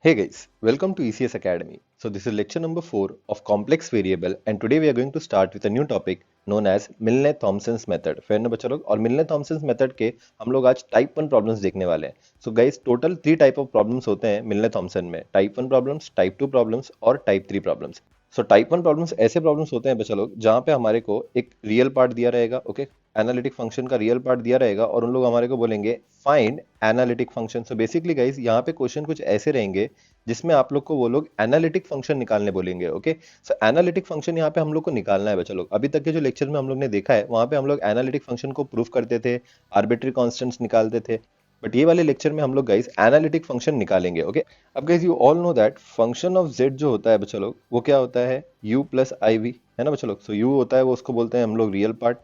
Hey guys, welcome to ECS Academy. So this is lecture number 4 of complex variable and today we are going to start with a new topic known as Milne Thomson's method. Fair ना बच्चा लोग, और मिलने-थॉमसन्स method के हम लोग आज type 1 problems देखने वाले हैं। So guys total 3 type of problems होते हैं मिलने-थॉमसन में, टाइप 1 प्रॉब्लम्स, टाइप 2 प्रॉब्लम्स और type 3 problems. So type 1 problems ऐसे प्रॉब्लम्स होते हैं बच्चा लोग जहाँ पे हमारे को एक रियल पार्ट दिया रहेगा, ओके, एनालिटिक फंक्शन का रियल पार्ट दिया रहेगा और उन लोग हमारे को बोलेंगे find analytic function. So basically guys यहाँ पे क्वेश्चन कुछ ऐसे रहेंगे जिसमें आप लोग को वो लोग एनालिटिक फंक्शन निकालने बोलेंगे, ओके। सो एनालिटिक फंक्शन यहाँ पे हम लोग को निकालना है बच्चा लोग। अभी तक के जो लेक्चर में हम लोग ने देखा है वहां पे हम लोग एनालिटिक फंक्शन को प्रूफ करते थे, आर्बिट्री कांस्टेंट्स निकालते थे, बट ये वाले लेक्चर में हम लोग गाइस एनालिटिक फंक्शन निकालेंगे, ओके। अब guys you all know that function of Z जो होता है बच्चा लोग वो क्या होता है, u प्लस आई वी, है ना बच्चा लोग। सो u होता है वो उसको बोलते हैं हम लोग रियल पार्ट,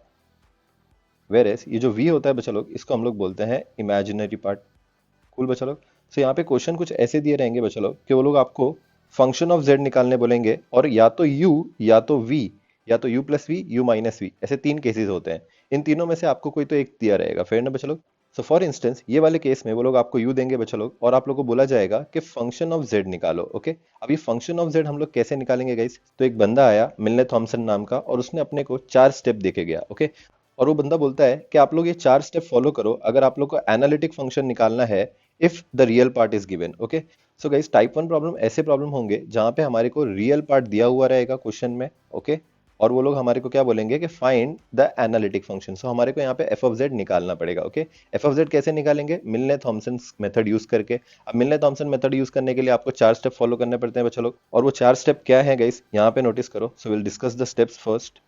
वेर एस ये जो v होता है बच्चा लोग इसको हम लोग बोलते हैं इमेजिनरी पार्ट। कूल बच्चा लोग। सो यहाँ पे क्वेश्चन कुछ ऐसे दिए रहेंगे बच्चा लोग कि वो लोग आपको फंक्शन ऑफ जेड निकालने बोलेंगे और या तो u या तो v या तो u plus v u minus v, ऐसे तीन केसेस होते हैं। इन तीनों में से आपको कोई तो एक दिया रहेगा, फेयर ना बच्चा लोग। सो फॉर इंस्टेंस ये वाले केस में वो लोग आपको u देंगे बच्चा लोग और आप लोग को बोला जाएगा कि फंक्शन ऑफ z निकालो, ओके। अब ये फंक्शन ऑफ z हम लोग कैसे निकालेंगे गाइस, तो एक बंदा आया मिलने थॉमसन नाम का और उसने अपने को 4 स्टेप देके गया, ओके। और वो बंदा बोलता है कि आप लोग ये 4 स्टेप फॉलो करो अगर आप लोग को एनालिटिक फंक्शन निकालना है if the real part is given, okay. So guys type 1 problem ऐसे प्रॉब्लम होंगे जहां पे हमारे को रियल पार्ट दिया हुआ रहेगा क्वेश्चन में, ओके। और वो लोग हमारे को क्या बोलेंगे कि फाइंड द एनालिटिक फंक्शन। सो हमारे को यहाँ पे एफ ऑफ जेड निकालना पड़ेगा, ओके। एफ ऑफ जेड कैसे निकालेंगे, मिलने थॉमसन मेथड यूज करके। अब मिलने थॉमसन मेथड यूज करने के लिए आपको 4 स्टेप फॉलो करने पड़ते हैं बच्चा लोग, और वो 4 स्टेप क्या है गाइस यहाँ पे नोटिस करो। So will discuss the steps first.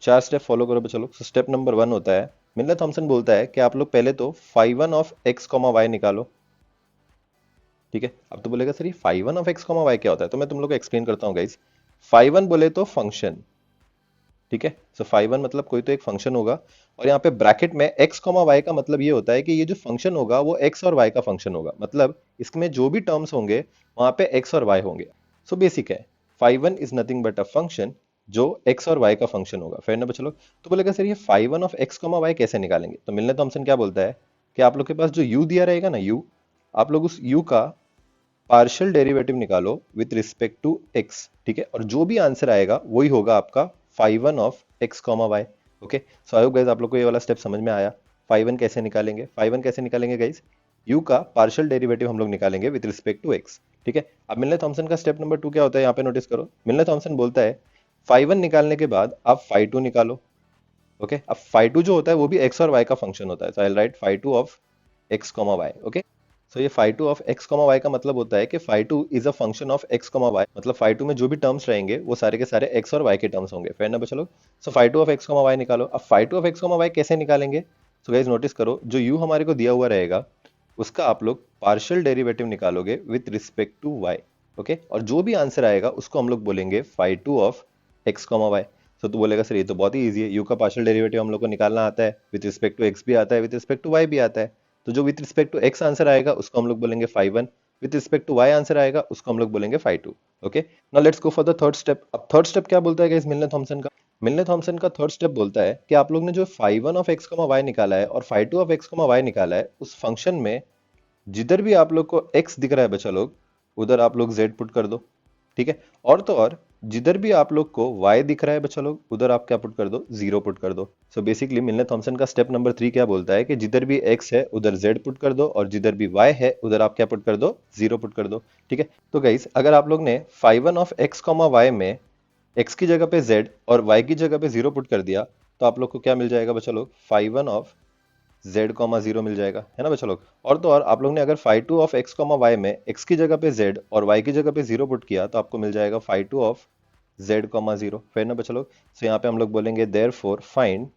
4 step follow करो बच्चा लोग। स्टेप नंबर 1 होता है, मिलने थॉमसन बोलता है कि आप लोग पहले तो phi one of x comma y निकालो, ठीक है। अब तो बोलेगा सर ये phi one of x comma y क्या होता है, तो मैं तुम लोग को एक्सप्लेन करता हूँ गाइस। फाई वन बोले तो फंक्शन, ठीक है। सो फाई वन मतलब कोई तो एक फंक्शन होगा और यहाँ पे ब्रैकेट में एक्स कॉमा वाई का मतलब ये होता है कि ये जो फंक्शन होगा वो एक्स और वाई का फंक्शन होगा, मतलब इसमें जो भी टर्म्स होंगे वहां पे एक्स और वाई होंगे। सो बेसिक है, phi one is nothing but a function जो एक्स और वाई का फंक्शन होगा, फेयर ना बच्चा लोग। तो बोलेगा सर ये phi one of x comma y कैसे निकालेंगे, तो मिलने थॉमसन क्या बोलता है कि आप लोग के पास जो u दिया रहेगा ना u, आप लोग उस u का पार्शियल डेरिवेटिव निकालो विथ रिस्पेक्ट टू x, ठीक है। और जो भी आंसर आएगा वही होगा आपका phi one of x comma y, okay. So I hope guys आप लोग को ये वाला स्टेप समझ में आया। फाई वन कैसे निकालेंगे, फाई वन कैसे निकालेंगे गाइस, u का पार्शियल डेरिवेटिव हम लोग निकालेंगे विथ रिस्पेक्ट टू x, ठीक है। अब मिलने थॉमसन का स्टेप नंबर 2 क्या होता है यहाँ पे नोटिस करो। मिलने थॉमसन बोलता है फाई वन निकालने के बाद आप फाई टू निकालो, ओके। अब फाई टू जो होता है वो भी एक्स और वाई का फंक्शन होता है, so I write phi two of x comma y, okay. So ये phi two of x comma y का मतलब होता है कि phi two is a function of x comma y, मतलब फाई टू में जो भी टर्म्स रहेंगे वो सारे के सारे एक्स और वाई के टर्म्स होंगे, फेयर ना बच्चा लोग। So phi two of x comma y निकालो। अब phi two of x comma y कैसे निकालेंगे, सो गाइस नोटिस करो जो यू हमारे को दिया हुआ रहेगा उसका आप लोग पार्शियल डेरिवेटिव निकालोगे with respect to y, okay. और जो भी आंसर आएगा उसको हम लोग बोलेंगे phi two of x comma y. So तू बोलेगा सर ये तो बहुत ही ईजी है, यू का पार्शियल डेरिवेटिव हम लोग को निकालना आता है, विथ रिस्पेक्ट टू एक्स भी आता है, विथ रिस्पेक्ट टू वाई भी आता है। तो जो with respect to x answer आएगा उसको हम लोग बोलेंगे phi one, with respect to y answer आएगा उसको हम लोग बोलेंगे phi two, okay. Now let's go for the third step. अब थर्ड स्टेप क्या बोलता है गाइस मिलने थॉमसन का, मिलने थॉमसन का थर्ड स्टेप बोलता है कि आप लोग ने जो phi one of x comma y निकाला है और phi two of x comma y निकाला है उस फंक्शन में जिधर भी आप लोग को x दिख रहा है बच्चा लोग उधर आप लोग z पुट कर दो, ठीक है। और तो और जिधर भी आप लोग को y दिख रहा है बच्चा लोग उधर आप क्या पुट कर दो, 0 पुट कर दो। सो बेसिकली मिलने थॉमसन का स्टेप नंबर 3 क्या बोलता है कि जिधर भी x है उधर z पुट कर दो और जिधर भी y है उधर आप क्या पुट कर दो, 0 पुट कर दो, ठीक है। तो गाइस अगर आप लोग ने phi one of x comma y में x की जगह पे z और y की जगह पे 0 पुट कर दिया तो आप लोग को क्या मिल जाएगा बच्चा लोग, phi one of z comma zero मिल जाएगा, है ना बच्चा लोग। और तो और आप लोग ने अगर phi two of x comma y में x की जगह पे z और y की जगह पे 0 पुट किया तो आपको मिल जाएगा phi two of z comma zero, फिर ना बच्चा लोग। सो यहाँ पे हम लोग बोलेंगे therefore find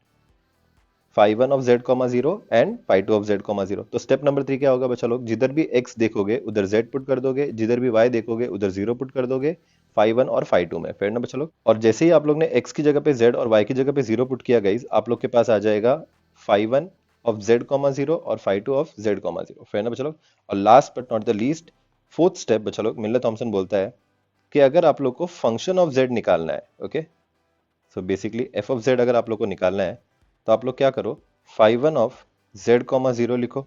phi one of z comma zero and phi two of z comma zero. तो स्टेप नंबर 3 क्या होगा बच्चा लोग, जिधर भी x देखोगे उधर z पुट कर दोगे, जिधर भी y देखोगे उधर 0 पुट कर दोगे फाई वन और फाई टू में, फिर ना बच्चा लोग। और जैसे ही आप लोग ने x की जगह पे z और y की जगह पे 0 पुट किया गाइज आप लोग के पास आ जाएगा phi one of z comma zero और phi two of z comma zero, फिर ना बच्चा लोग। और last but not the least fourth step बच्चा लोग मिलने थॉमसन बोलता है कि अगर आप लोग को फंक्शन ऑफ z निकालना है, okay. So basically F of z अगर आप लोग को निकालना है तो आप लोग क्या करो, phi one of z comma zero लिखो,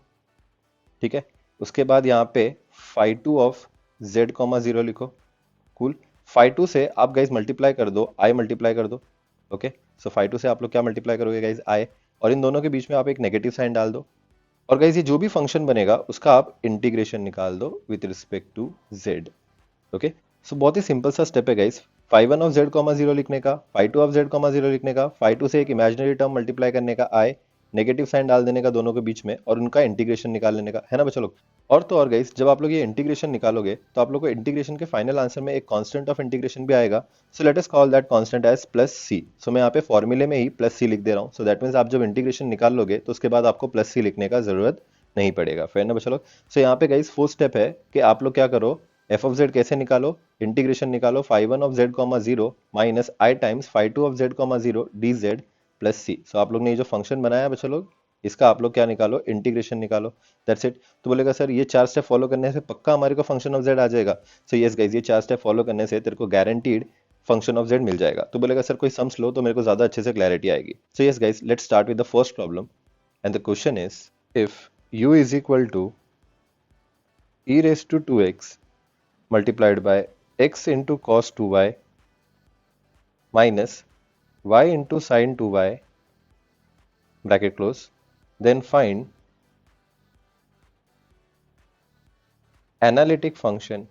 ठीक है। उसके बाद यहाँ पे phi two of z comma zero लिखो। कूल। फाई टू से आप गाइज मल्टीप्लाई कर दो, आई मल्टीप्लाई कर दो। ओके, सो फाई टू से आप लोग क्या मल्टीप्लाई करोगे गाइज, आई, और इन दोनों के बीच में आप एक नेगेटिव साइन डाल दो। और गाइज ये जो भी फंक्शन बनेगा उसका आप इंटीग्रेशन निकाल दो with respect to z। Okay, so बहुत ही सिंपल सा स्टेप है guys. Phi one of z comma zero लिखने का, phi two of z comma zero लिखने का, फाई टू से एक इमेजिनरी टर्म मल्टीप्लाई करने का आई, नेगेटिव साइन डाल देने का दोनों के बीच में, और उनका इंटीग्रेशन निकाल लेने का, है ना बच्चों लोग। और तो और गाइस, जब आप लोग ये इंटीग्रेशन निकालोगे तो आप लोग को इंटीग्रेशन के फाइनल आंसर में एक कांस्टेंट ऑफ इंटीग्रेशन भी आएगा। So let us call that constant as plus c. So मैं यहाँ पे फॉर्मूले में ही प्लस सी लिख दे रहा हूँ। सो दैट मीन्स आप जब इंटीग्रेशन निकाल लोगे तो उसके बाद आपको प्लस सी लिखने का जरूरत नहीं पड़ेगा, फिर ना बच्चों लोग। सो यहाँ पे गाइस फोर्थ स्टेप है कि आप लोग क्या करो, एफ ऑफ जेड कैसे निकालो, इंटीग्रेशन निकालो phi one of z comma zero minus i times phi two of z comma zero d Z plus c. So आप लोग ने ये जो फंक्शन बनाया है बच्चों लोग, इसका आप लोग क्या निकालो, इंटीग्रेशन निकालो। That's it. तो बोलेगा सर ये चार स्टेप फॉलो करने से पक्का हमारे को फंक्शन ऑफ जेड आ जाएगा। सो यस गाइस, ये चार स्टेप फॉलो करने से तेरे को गारंटीड फंक्शन ऑफ जेड मिल जाएगा। तो बोलेगा सर कोई सम्स लो तो मेरे को ज्यादा अच्छे से क्लैरिटी आएगी। So yes guys, let's start with the first problem and the question is if u is equal to e raised to 2x multiplied by x into cos 2y minus y into sin 2y bracket close, then find analytic function.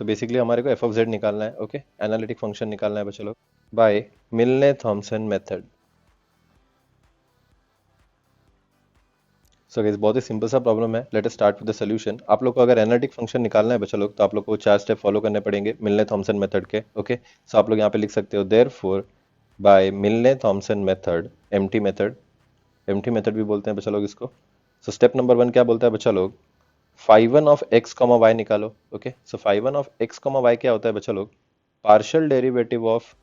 So basically हमारे को F of Z निकालना है। Okay, analytic function निकालना है बच्चों लोग bye Milne Thomson method. So guys, बहुत ही सिंपल सा प्रॉब्लम है। Late us start with the solution. आप लोग को अगर एनालिटिक फंक्शन निकालना है बच्चों लोग तो आप लोग को चार स्टेप फॉलो करने पड़ेंगे मिलने थॉमसन मेथड के। ओके, सो आप लोग यहाँ पे लिख सकते हो therefore by Milne Thomson method, empty method, empty method भी बोलते हैं बच्चा लोग इसको। सो स्टेप नंबर वन क्या बोलता है बच्चा लोग, phi one of x comma y निकालो। Okay, so phi one of x comma y क्या होता है बच्चा लोग, partial derivative of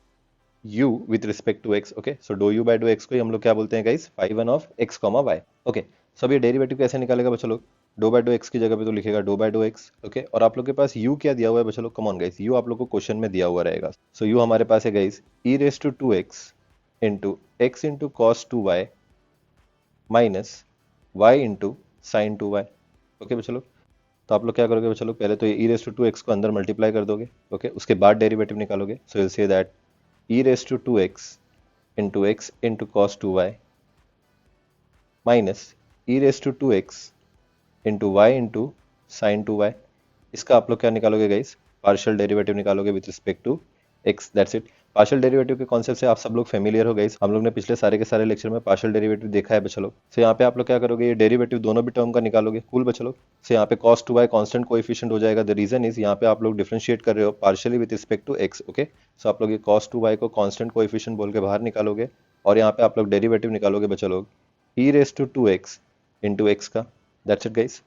u with respect to x। Okay, so do u by dough x को ही हम लोग क्या बोलते हैं guys, phi one of x comma y. Okay, so अब ये डेरिवेटिव कैसे निकालेगा बच्चा लोग, डो बाय डो x की जगह पे तो लिखेगा do by dough x। Okay, और आप लोग के पास u क्या दिया हुआ है बच्चा लोग, कम ऑन गाइस, u आप लोग को क्वेश्चन में दिया हुआ रहेगा। सो u हमारे पास है guys e raise to 2x into x into cos 2y minus y into sine 2y। Okay बच्चा लोग, तो आप लोग क्या करोगे बच्चा लोग, पहले तो ये e रेज टू 2x को अंदर मल्टीप्लाई कर दोगे। ओके, उसके बाद डेरिवेटिव निकालोगे। So we'll say that e raise to 2x into x into cos 2y minus e raised to 2x into y into sin 2y। इसका आप लोग क्या निकालोगे गाइस, पार्शियल डेरिवेटिव निकालोगे with respect to x। That's it. Partial derivative के concept से आप सब लोग फेमिलियर हो गाइस, हम लोग ने पिछले सारे के सारे लेक्चर में पार्शियल डेरिवेटिव देखा है बच्चा लोग। सो यहाँ पे आप लोग क्या करोगे, ये डेरिवेटिव दोनों भी टर्म का निकालोगे। कूल बच्चा लोग। सो यहाँ पे cos 2y कांस्टेंट कोएफिशिएंट हो जाएगा। द रीजन इज यहाँ पे आप लोग डिफरेंशिएट कर रहे हो partially with respect to x। Okay, so आप लोग ये cos 2y को कांस्टेंट कोएफिशिएंट बोल के बाहर निकालोगे, और यहाँ पे आप लोग डेरिवेटिव निकालोगे बच्चा लोग e raise to 2x into x का। दैट्स इट गाइस,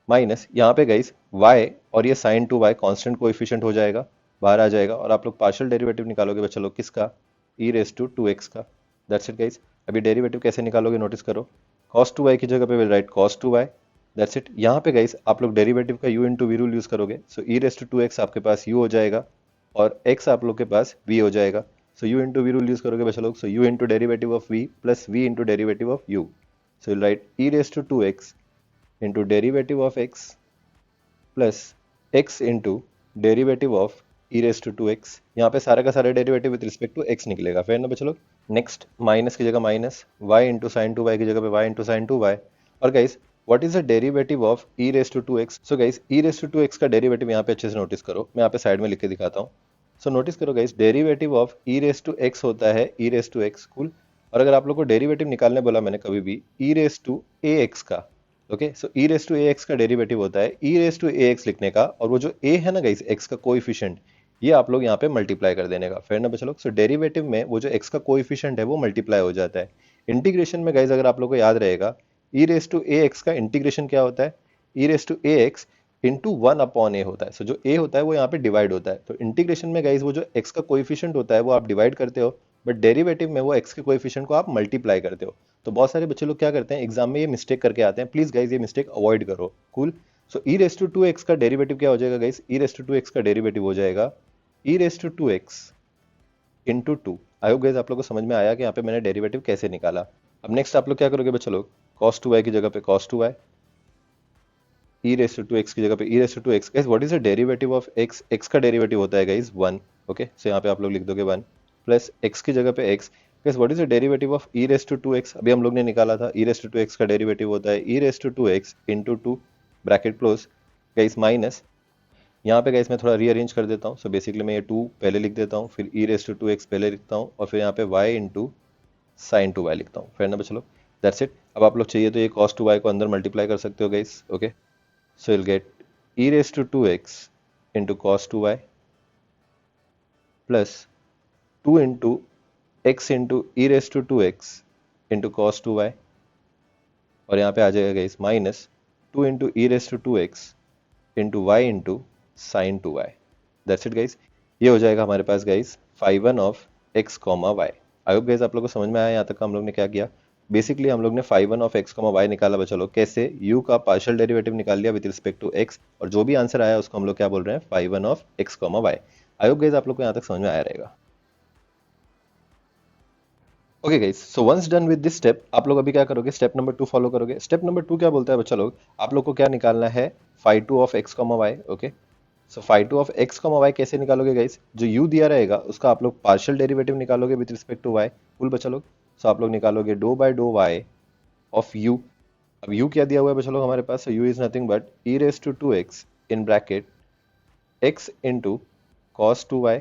माइनस यहाँ पे गाइस y और ये साइन 2y कांस्टेंट कोएफिशिएंट हो जाएगा, बाहर आ जाएगा, और आप लोग पार्शियल डेरिवेटिव निकालोगे बच्चा लोग किसका, e रेज टू 2x का। That's it guys. अभी डेरिवेटिव कैसे निकालोगे नोटिस करो, cos 2y की जगह पे will write cos 2y। That's it. यहाँ पे गाइस आप लोग डेरिवेटिव का u into v rule use करोगे। So e raise to 2x आपके पास u हो जाएगा और x आप लोग के पास v हो जाएगा। So u into v rule use करोगे बच्चा लोग। So u into derivative of v plus v into derivative of u। So will write e raise to 2x into derivative of x plus x into derivative of e raise to 2x। यहाँ पे सारा का सारा derivative with respect to x निकलेगा, फिर ना बच्चों लोग। नेक्स्ट माइनस की जगह minus, y into sine 2y की जगह पे y इंटू साइन 2y। और guys what is the derivative of e raise to 2x। So guys e raise to 2x का डेरिवेटिव यहाँ पे अच्छे से नोटिस करो, मैं यहाँ पे साइड में लिख के दिखाता हूँ। सो नोटिस करो guys, derivative of e raise to x होता है e raise to x। Cool. और अगर आप लोग को डेरिवेटिव निकालने बोला मैंने कभी भी e रेज टू ax का, okay, so e raise to ax का डेरिवेटिव होता है e रेज टू ax लिखने का, और वो जो a है ना गाइस x का कोएफिशिएंट, ये आप लोग यहाँ पे मल्टीप्लाई कर देने का, फिर ना बच्चा लोग। सो डेरिवेटिव में वो जो x का कोएफिशिएंट है वो मल्टीप्लाई हो जाता है। इंटीग्रेशन में गाइस अगर आप लोग को याद रहेगा e रेज टू ax का इंटीग्रेशन क्या होता है, e raise to ax into 1 upon a होता है। सो जो a होता है वो यहाँ पे डिवाइड होता है। तो इंटीग्रेशन में गाइस वो जो x का कोएफिशिएंट होता है वो आप डिवाइड करते हो, बट डेरिवेटिव में वो x के कोएफिशिएंट को आप मल्टीप्लाई करते हो। तो बहुत सारे बच्चे लोग क्या करते हैं एग्जाम में ये मिस्टेक करके आते हैं, प्लीज गाइस ये मिस्टेक अवॉइड करो। Cool. So e raise to 2x का डेरिवेटिव क्या हो जाएगा guys, e raise to 2x का डेरिवेटिव हो जाएगा e raise to 2x into 2। I hope guys आप लोग को समझ में आया कि यहाँ पे मैंने डेरिवेटिव कैसे निकाला। अब नेक्स्ट आप लोग क्या करोगे बच्चे लोग, cos 2y की जगह पे cos 2y, e race to x की जगह पे e race to x. Guys what is the derivative of x? X का डेरिवेटिव होता है गाइस 1। ओके, सो यहाँ पे आप लोग लिख दोगे 1 प्लस एक्स की जगह पे x. Guys what is the derivative of e race to x? अभी हम लोग ने निकाला था, ई रेस टू एक्स का डेरिवेटिव होता है e race to x into two bracket close guys minus, यहाँ पे गाइस मैं थोड़ा रीअरेंज कर देता हूँ। सो बेसिकली मैं ये 2 पहले लिख देता हूँ, फिर ई रेस टू एक्स पहले लिखता हूँ, और फिर यहाँ पे y into sine two y लिखता हूँ। फिर ना चलो, दैट्स इट। अब आप लोग चाहिए तो ये कॉस टू वाई को अंदर मल्टीप्लाई कर सकते हो guys. Okay, so you'll get e raised to 2x into cos 2y plus 2 into x into e raised to 2x into cos 2y, और यहाँ पे आ जाएगा guys minus 2 into e raised to 2x into y into sin 2y। That's it guys. ये हो जाएगा हमारे पास guys phi 1 of x comma y। I hope guys आप लोगों को समझ में आया यहाँ तक का हम लोग ने क्या किया। बेसिकली हम लोग ने phi 1 of x comma y निकाला। बचा लो कैसे, u का पार्शियल डेरिवेटिव निकाल लिया विद रिस्पेक्ट टू x, और जो भी आंसर आया उसको हम लोग क्या बोल रहे हैं, phi 1 of x comma y। I hope guys आप लोग को यहाँ तक समझ में आया रहेगा। Okay guys, so once done with this step, आप लोग अभी क्या करोगे, स्टेप नंबर 2 फॉलो करोगे। स्टेप नंबर 2 क्या बोलता है बच्चा लोग, आप लोग को क्या निकालना है, phi 2 of x comma y। Okay, so phi 2 of x comma y कैसे निकालोगे गाइस, जो u दिया रहेगा उसका आप लोग पार्शियल डेरिवेटिव निकालोगे with respect to y। Cool बच्चा लोग, सो आप लोग निकालोगे dough by dough y of u। अब u क्या दिया हुआ है बच्चा लोग हमारे पास, u is nothing but e raise to 2x in bracket x into cos 2y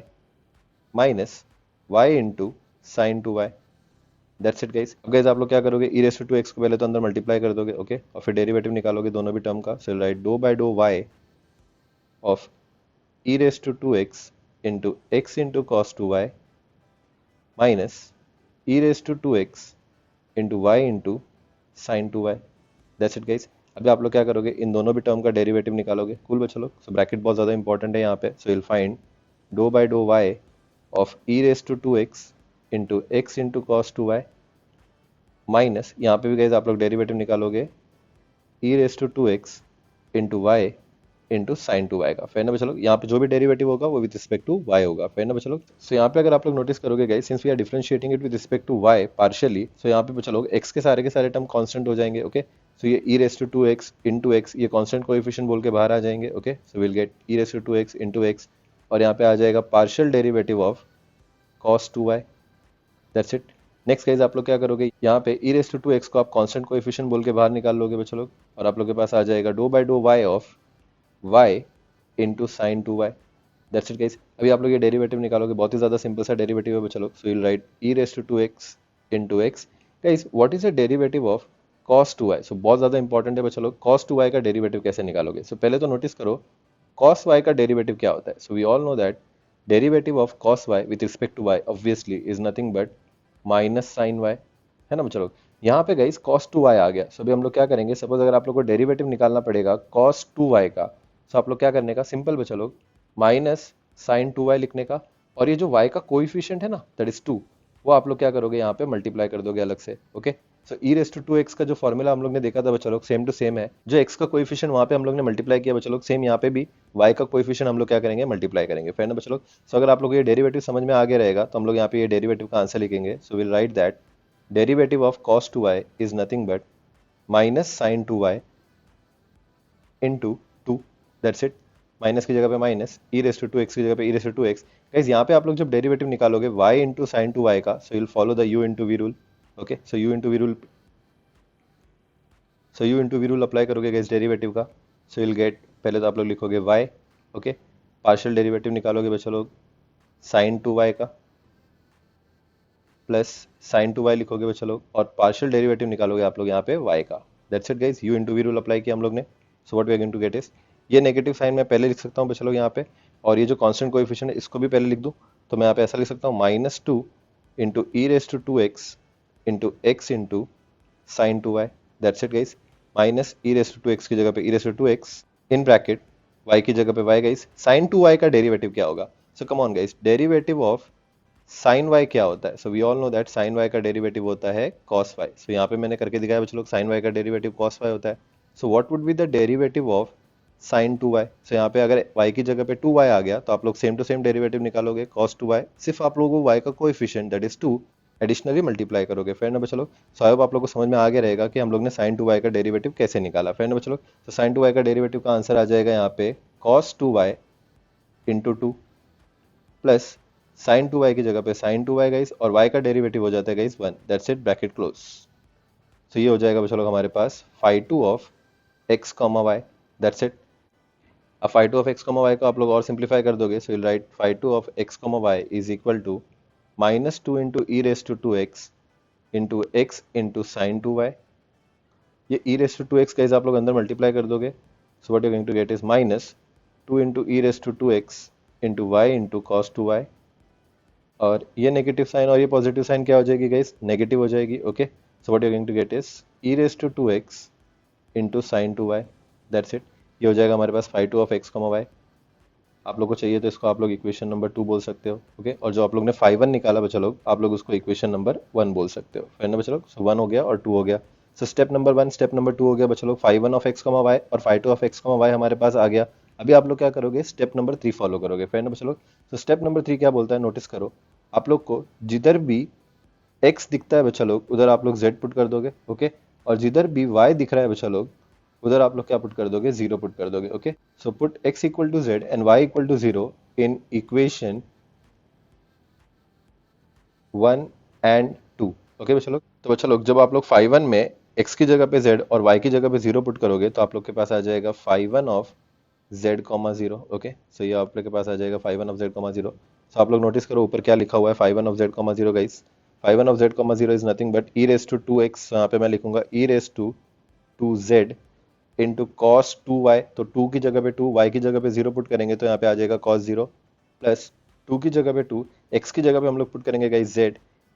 minus y into sine 2y। That's it guys. अब गाइस आप लोग क्या करोगे, ई रेस टू एक्स को पहले तो अंदर मल्टीप्लाई कर दोगे। ओके, और फिर डेरिवेटिव निकालोगे दोनों भी टर्म का। So write do by do y of e race to x into x into cos two y minus e race to x into y into sine two y. That's it guys. अभी आप लोग क्या करोगे, इन दोनों भी term का derivative निकालोगे। Cool बच्चों लोग, सो ब्रैकेट बहुत ज़्यादा इंपॉर्टेंट है यहाँ पे। So will find do by do y of e race to x into x into cos two y minus, यहाँ पे भी गाइस आप लोग डेरिवेटिव निकालोगे e race to 2x into y into sine two y का। फिर ना बच्चों लोग, यहाँ पे जो भी डेरिवेटिव होगा वो विद रिस्पेक्ट टू y होगा। फिर ना बच्चों लोग, सो यहाँ पे अगर आप लोग नोटिस करोगे guys, since we are differentiating it with respect to y partially, so यहाँ पे बच्चों लोग x के सारे टर्म कांस्टेंट हो जाएंगे। ओके, सो ये ई race to 2x into x ये कांस्टेंट कोएफिशिएंट बोल के बाहर आ जाएंगे। Okay, so will get e race to 2x into x, और यहाँ पे आ जाएगा partial derivative of cos 2y। That's it. Next guys आप लोग क्या करोगे, यहाँ पे ई रेस टू एक्स को आप कांस्टेंट कोएफिशिएंट बोल के बाहर निकाल लोगे बच्चों लोग, और आप लोग के पास आ जाएगा do by do y of y into sine two y. That's it guys. अभी आप लोग ये डेरिवेटिव निकालोगे, बहुत ही ज़्यादा सिंपल सा डेरिवेटिव है बच्चों लोग। So will write e race to x into x. Guys what is the derivative of cos 2y? So बहुत ज़्यादा इंपॉर्टेंट है बच्चों लोग, cos 2y का डेरिवेटिव कैसे निकालोगे। सो पहले तो नोटिस करो cos y का डेरिवेटिव क्या होता है। So we all know that derivative of cos y with respect to y obviously is nothing but minus sine y, है ना बच्चों लोग। यहाँ पे गाइस cos 2y आ गया। सो अभी हम लोग क्या करेंगे, सपोज अगर आप लोग को डेरिवेटिव निकालना पड़ेगा cos 2y का, सो आप लोग क्या करने का, सिंपल बच्चों लोग माइनस साइन 2y लिखने का, और ये जो y का कोइफिशिएंट है ना दैट इज 2, वो आप लोग क्या करोगे, यहाँ पे मल्टीप्लाई कर दोगे अलग से। Okay, so e race to 2x का जो फॉर्मूला हम लोग ने देखा था बच्चों लोग, सेम टू सेम है। जो x का कोइफिशिएंट वहाँ पे हम लोग ने मल्टीप्लाई किया बच्चों लोग, सेम यहाँ पे भी y का कोइफिशिएंट हम लोग क्या करेंगे, मल्टीप्लाई करेंगे। फिर ना बच्चों लोग, सो अगर आप लोग ये डेरिवेटिव समझ में आगे रहेगा तो हम लोग यहाँ पे ये डेरिवेटिव का आंसर लिखेंगे। So will write that derivative of cos 2y is nothing but minus sine 2y into 2। That's it. Minus की जगह पे minus, e race to x की जगह पे e race to x. Guys यहाँ पे आप लोग जब डेरिवेटिव निकालोगे y into sine two y का, so will follow the u into v rule. Okay, so u into v rule, so u into v rule apply करोगे guys derivative का। So will gate, पहले तो आप लोग लिखोगे y। Okay, partial derivative निकालोगे बच्चों लोग साइन टू वाई का, प्लस साइन टू वाई लिखोगे बच्चों लोग, और पार्शियल डेरिवेटिव निकालोगे आप लोग यहाँ पे y का। That's it guys, u into v rule apply किया हम लोग ने। So what we are going to get is, ये नेगेटिव साइन मैं पहले लिख सकता हूँ बच्चों लोग यहाँ पे, और ये जो कांस्टेंट कोएफिशिएंट है इसको भी पहले लिख दूँ। तो मैं यहाँ पे ऐसा लिख सकता हूँ minus 2 into e race to x into x into sine two y. That's it guys. Minus e race to x की जगह पे e race to x in bracket y की जगह पे y guys. Sine two y का derivative क्या होगा, so come on guys, derivative of sine y क्या होता है। So we all know that sine y का डेरिवेटिव होता है cos y। सो यहाँ पे मैंने करके दिखाया बच्चों लोग, साइन y का डेरिवेटिव cos y होता है। So what would be the derivative of sign 2y। सो यहाँ पे अगर y की जगह पे 2y आ गया तो आप लोग सेम टू सेम डेरिवेटिव निकालोगे cos 2y। सिर्फ आप लोगों को y का coefficient that is 2 additionally multiply करोगे। फेयर ना बच्चा लोग, सो आई होप आप लोग को समझ में आ गया रहेगा कि हम लोग ने साइन टू वाई का डेरिवेटिव कैसे निकाला। फेयर ना बच्चा लोग, तो साइन टू वाई का डेरिवेटिव का आंसर आ जाएगा यहाँ पे cos two y into two plus sine two y की जगह पे साइन टू वाई गाइस, और वाई का डेरिवेटिव हो जाता है guys 1, that's it, bracket close. So ये हो जाएगा बच्चा लोग हमारे पास phi two of x comma y, that's it. अब phi two of x comma y को आप लोग और सिंप्लीफाई कर दोगे, so will write phi two of x comma y is equal to minus two into e raise to to x into x into sine two y. ये ई raise to to x guys आप लोग अंदर multiply कर दोगे, so what you going to get is minus two into e raise to to x into y into cos two y, और ये negative sign और ये पॉजिटिव साइन क्या हो जाएगी गाइस, नेगेटिव हो जाएगी। Okay, so what you going to get is e raise to to x into sine two y, that's it. ये हो जाएगा हमारे पास phi two of x comma y. आप लोग को चाहिए तो इसको आप लोग इक्वेशन नंबर 2 बोल सकते हो। ओके, और जो आप लोग ने फाई वन निकाला बच्चा लोग, आप लोग उसको इक्वेशन नंबर 1 बोल सकते हो। फिर ना बच्चा लोग, सो 1 हो गया और 2 हो गया। सो स्टेप नंबर 1 स्टेप नंबर 2 हो गया बच्चा लोग, phi one of x comma y और phi two of x comma y हमारे पास आ गया। अभी आप लोग क्या करोगे, स्टेप नंबर 3 फॉलो करोगे। फिर ना बच्चा लोग, तो स्टेप नंबर 3 क्या बोलता है, नोटिस करो। आप लोग को जिधर भी x दिखता है बच्चा लोग, उधर आप लोग z पुट कर दोगे। ओके, और जिधर भी y दिख रहा है बच्चा लोग, उधर आप लोग क्या पुट कर दोगे, 0 पुट कर दोगे। ओके, so put x equal to z and y equal to 0 in equation 1 and 2। Okay बच्चा लोग, तो बच्चा लोग जब आप लोग फाई वन में x की जगह पे z और y की जगह पे 0 पुट करोगे, तो आप लोग के पास आ जाएगा phi one of z comma 0। Okay, so ये आप लोग के पास आ जाएगा phi one of z comma 0। So आप लोग नोटिस करो ऊपर क्या लिखा हुआ है, phi one of z comma 0 guys. Phi one of z comma 0 is nothing but e raise to to x, यहाँ पे मैं लिखूंगा e raise to two z into cos two y. तो 2 की जगह पे 2, y की जगह पे 0 पुट करेंगे तो यहाँ पे आ जाएगा कॉस 0, प्लस 2 की जगह पे 2, x की जगह पे हम लोग पुट करेंगे guys z,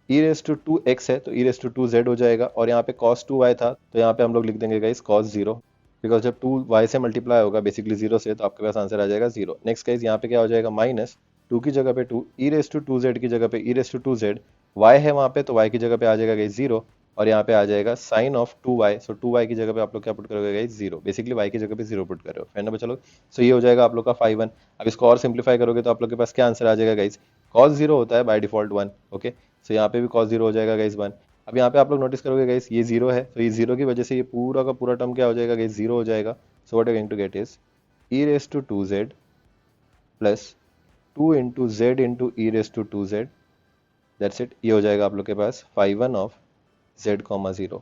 e raise to to x है तो e raise to two z हो जाएगा, और यहाँ पे कॉस टू वाई था तो यहाँ पे हम लोग लिख देंगे गाइस कॉस 0, बिकॉज जब 2 y से मल्टीप्लाई होगा बेसिकली 0 से, तो आपके पास आंसर आ जाएगा 0। नेक्स्ट गाइस यहाँ पे क्या हो जाएगा, माइनस 2 की जगह पे 2, e raise to two z की जगह पे e raise to two z, y है वहाँ पे तो y की जगह पे आ जाएगा गाइस 0, और यहाँ पे आ जाएगा sign of 2y। So 2y की जगह पे आप लोग क्या पुट करोगे गाइस, 0, बेसिकली y की जगह पे 0 पुट कर रहे हो। है ना बच्चा लोग, सो ये हो जाएगा आप लोग का फाई वन। अब इसको और सिंप्लीफाई करोगे तो आप लोग के पास क्या आंसर आ जाएगा गाइस, cos 0 होता है बाय डिफॉल्ट 1। ओके, सो यहाँ पे भी cos 0 हो जाएगा गाइस 1। अब यहाँ पे आप लोग नोटिस करोगे गाइस ये 0 है, तो ये 0 की वजह से ये पूरा का पूरा टर्म क्या हो जाएगा गाइस, 0 हो जाएगा। So what you going to get is e raise to two z plus 2 into z into e raise to two z, that's it. ये हो जाएगा आप लोग के पास phi one of z comma 0।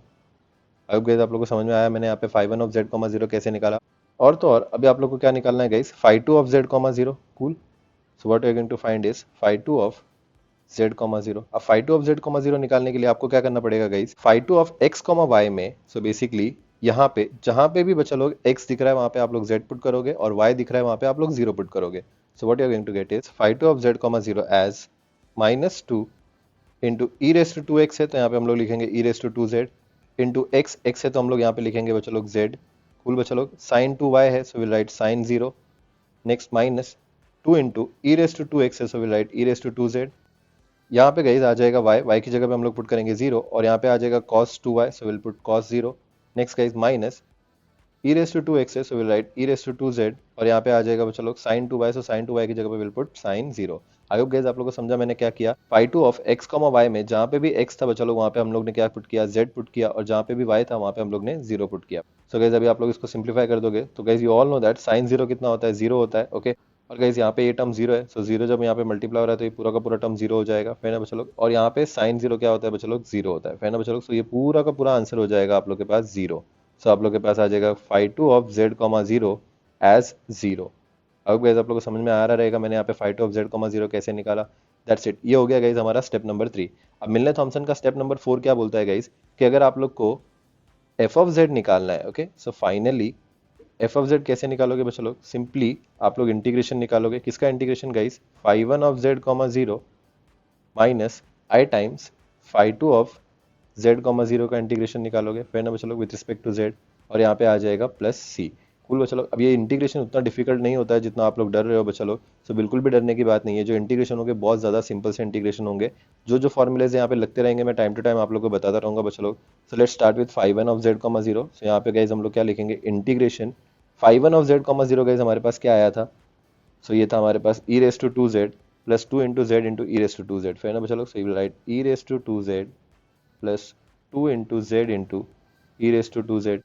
अब गाइस आप लोग को समझ में आया मैंने यहाँ पे phi one of z comma 0 कैसे निकाला। और तो और अभी आप लोग को क्या निकालना है गाइस, phi two of z comma 0। Cool, so what you going to find is phi two of z comma 0। अब phi two of z comma 0 निकालने के लिए आपको क्या करना पड़ेगा guys, phi two of x comma y में, सो बेसिकली यहाँ पे जहाँ पे भी बच्चा लोग x दिख रहा है वहाँ पे आप लोग z पुट करोगे, और y दिख रहा है वहाँ पे आप लोग 0 पुट करोगे। So what you are going to get is phi two of z comma 0 as minus 2 into e raise to to x है तो यहाँ पे हम लोग लिखेंगे e raise to two z into x, x है तो हम लोग यहाँ पे लिखेंगे बच्चा लोग z। कूल बच्चा लोग, साइन टू वाई है so will write sine 0। Next minus 2 into e raise to to x है so will write e raise to two z. यहाँ पे गाइस आ जाएगा y, y की जगह पे हम लोग पुट करेंगे 0, और यहाँ पे आ जाएगा cos 2y, so will put cos 0। Next guys minus e raise to 2x है so will write e raise to 2z, और यहाँ पे आ जाएगा बच्चा लोग sin 2y, सो sin 2y की जगह पे will put sin 0। I hope guys आप लोगों को समझा मैंने क्या किया। Phi two of x comma y में जहाँ पे भी x था बच्चा लोग वहाँ पे हम लोग ने क्या पुट किया, z पुट किया, और जहाँ पे भी y था वहाँ पे हम लोग ने 0 पुट किया। सो गाइस अभी आप लोग इसको सिंप्लीफाई कर दोगे तो guys you all know that sin 0 कितना होता है, 0 होता है। ओके, और गाइस यहाँ पे ये टर्म 0 है, सो 0 जब यहाँ पे मल्टीप्लाई हो रहा है तो ये पूरा का पूरा टर्म 0 हो जाएगा। फिर ना बच्चा लोग, और यहाँ पे साइन 0 क्या होता है बच्चा लोग, 0 होता है। फिर ना बच्चा लोग, सो ये पूरा का पूरा आंसर हो जाएगा आप लोग के पास 0। सो आप लोग के पास आ जाएगा phi two of z comma 0 as 0। अब गाइस आप लोग को समझ में आ रहा रहेगा मैंने यहाँ पे phi two of z comma 0 कैसे निकाला। दैट्स इट, ये हो गया गाइस हमारा स्टेप नंबर 3। अब मिलने थॉमसन का स्टेप नंबर 4 क्या बोलता है गाइस, कि अगर आप लोग को एफ ऑफ जेड निकालना है, okay, so finally F of Z कैसे निकालोगे बच्चा लोग, सिंपली आप लोग इंटीग्रेशन निकालोगे। किसका integration guys, phi one of z comma 0 minus i times phi two of z comma 0 का इंटीग्रेशन निकालोगे। फिर ना बच्चा लोग विद रिस्पेक्ट टू जेड, और यहाँ पे आ जाएगा प्लस सी। कूल बच्चा लोग, अब ये इंटीग्रेशन उतना डिफिकल्ट नहीं होता है जितना आप लोग डर रहे हो बच्चा लोग। सो बिल्कुल भी डरने की बात नहीं है, जो इंटीग्रेशन होंगे बहुत ज़्यादा सिंपल से इंटीग्रेशन होंगे। जो फॉर्मुलेज यहाँ पे लगते रहेंगे मैं टाइम टू टाइम आप लोग को बताता रहूँगा बच्चा लोग। So let's start with phi one of z comma 0। So यहाँ पे गाइज हम लोग क्या लिखेंगे, integration phi one of z comma 0 guys हमारे पास क्या आया था, सो ये था हमारे पास e raise to two z plus 2 into z into e race to 2z, फिर ना बच्चा लोग, so you will write e race to 2z plus 2 into z into e race to 2z।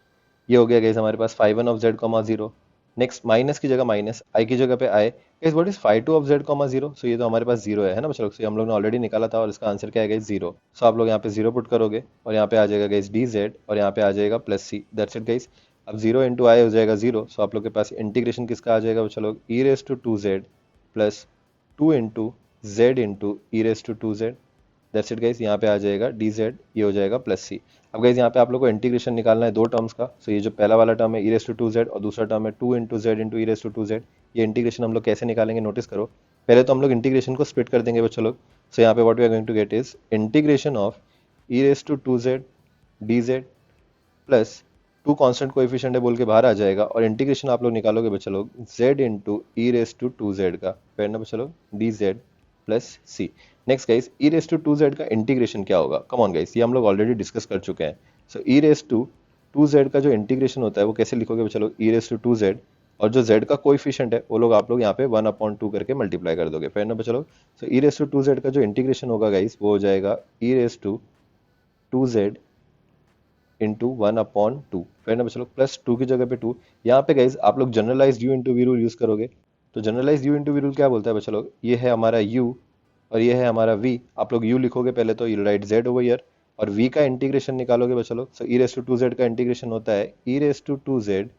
ये हो गया गाइस हमारे पास phi one of z comma zero. Next minus की जगह माइनस, आई की जगह पे i. Guys what is phi two of z comma zero? So ये तो हमारे पास जीरो है ना बच्चा लोग, सो हम लोग ने ऑलरेडी निकाला था और इसका आंसर क्या है गाइस, जीरो। सो आप लोग यहाँ पे जीरो पुट करोगे और यहाँ पे आ जाएगा गाइस डी जेड और यहाँ पे आ जाएगा plus c, that's it guys. अब जीरो इंटू आई हो जाएगा जीरो, सो आप लोग के पास इंटीग्रेशन किसका आ जाएगा बच्चा लोग, e race to 2z plus 2 into z into e race to 2z, that's it guys. यहाँ पे आ जाएगा डी जेड, ये हो जाएगा प्लस सी। अब गाइस यहाँ पे आप लोग को इंटीग्रेशन निकालना है दो टर्म्स का। सो ये जो पहला वाला टर्म है ई रेस टू 2z और दूसरा टर्म है 2 into z into e race to 2z। ये इंटीग्रेशन हम लोग कैसे निकालेंगे नोटिस करो। पहले तो हम लोग इंटीग्रेशन को स्प्लिट कर देंगे बच्चों लोग। सो यहाँ पे what we are going to get is integration of e race to 2z d Z plus two constant coefficient है बोल के बाहर आ जाएगा और इंटीग्रेशन आप लोग निकालोगे बच्चा लोग z into e race to 2z का, फिर ना बच्चा लोग d Z plus c. Next guys e race to 2z का इंटीग्रेशन क्या होगा, कम ऑन गाइस, ये हम लोग ऑलरेडी डिस्कस कर चुके हैं। सो ई रेस टू 2z का जो इंटीग्रेशन होता है वो कैसे लिखोगे बच्चा लोग, ई रेस टू 2z और जो z का कोएफिशिएंट है वो लोग आप लोग यहाँ पे 1/2 करके मल्टीप्लाई कर दोगे, फिर ना बच्चा लोग। सो ई रेस टू 2z का जो इंटीग्रेशन होगा गाइस वो हो जाएगा e race to 2z into 1/2, फिर ना बच्चा लोग प्लस 2 की जगह पे 2। यहाँ पे गाइज आप लोग generalize u into v rule use करोगे। तो generalize u into v rule क्या बोलता है बच्चा लोग, ये है हमारा u और ये है हमारा v। आप लोग u लिखोगे पहले तो you right z over here और v का इंटीग्रेशन निकालोगे बच्चा लोग। सो ई रेस टू 2z का इंटीग्रेशन होता है e race to 2z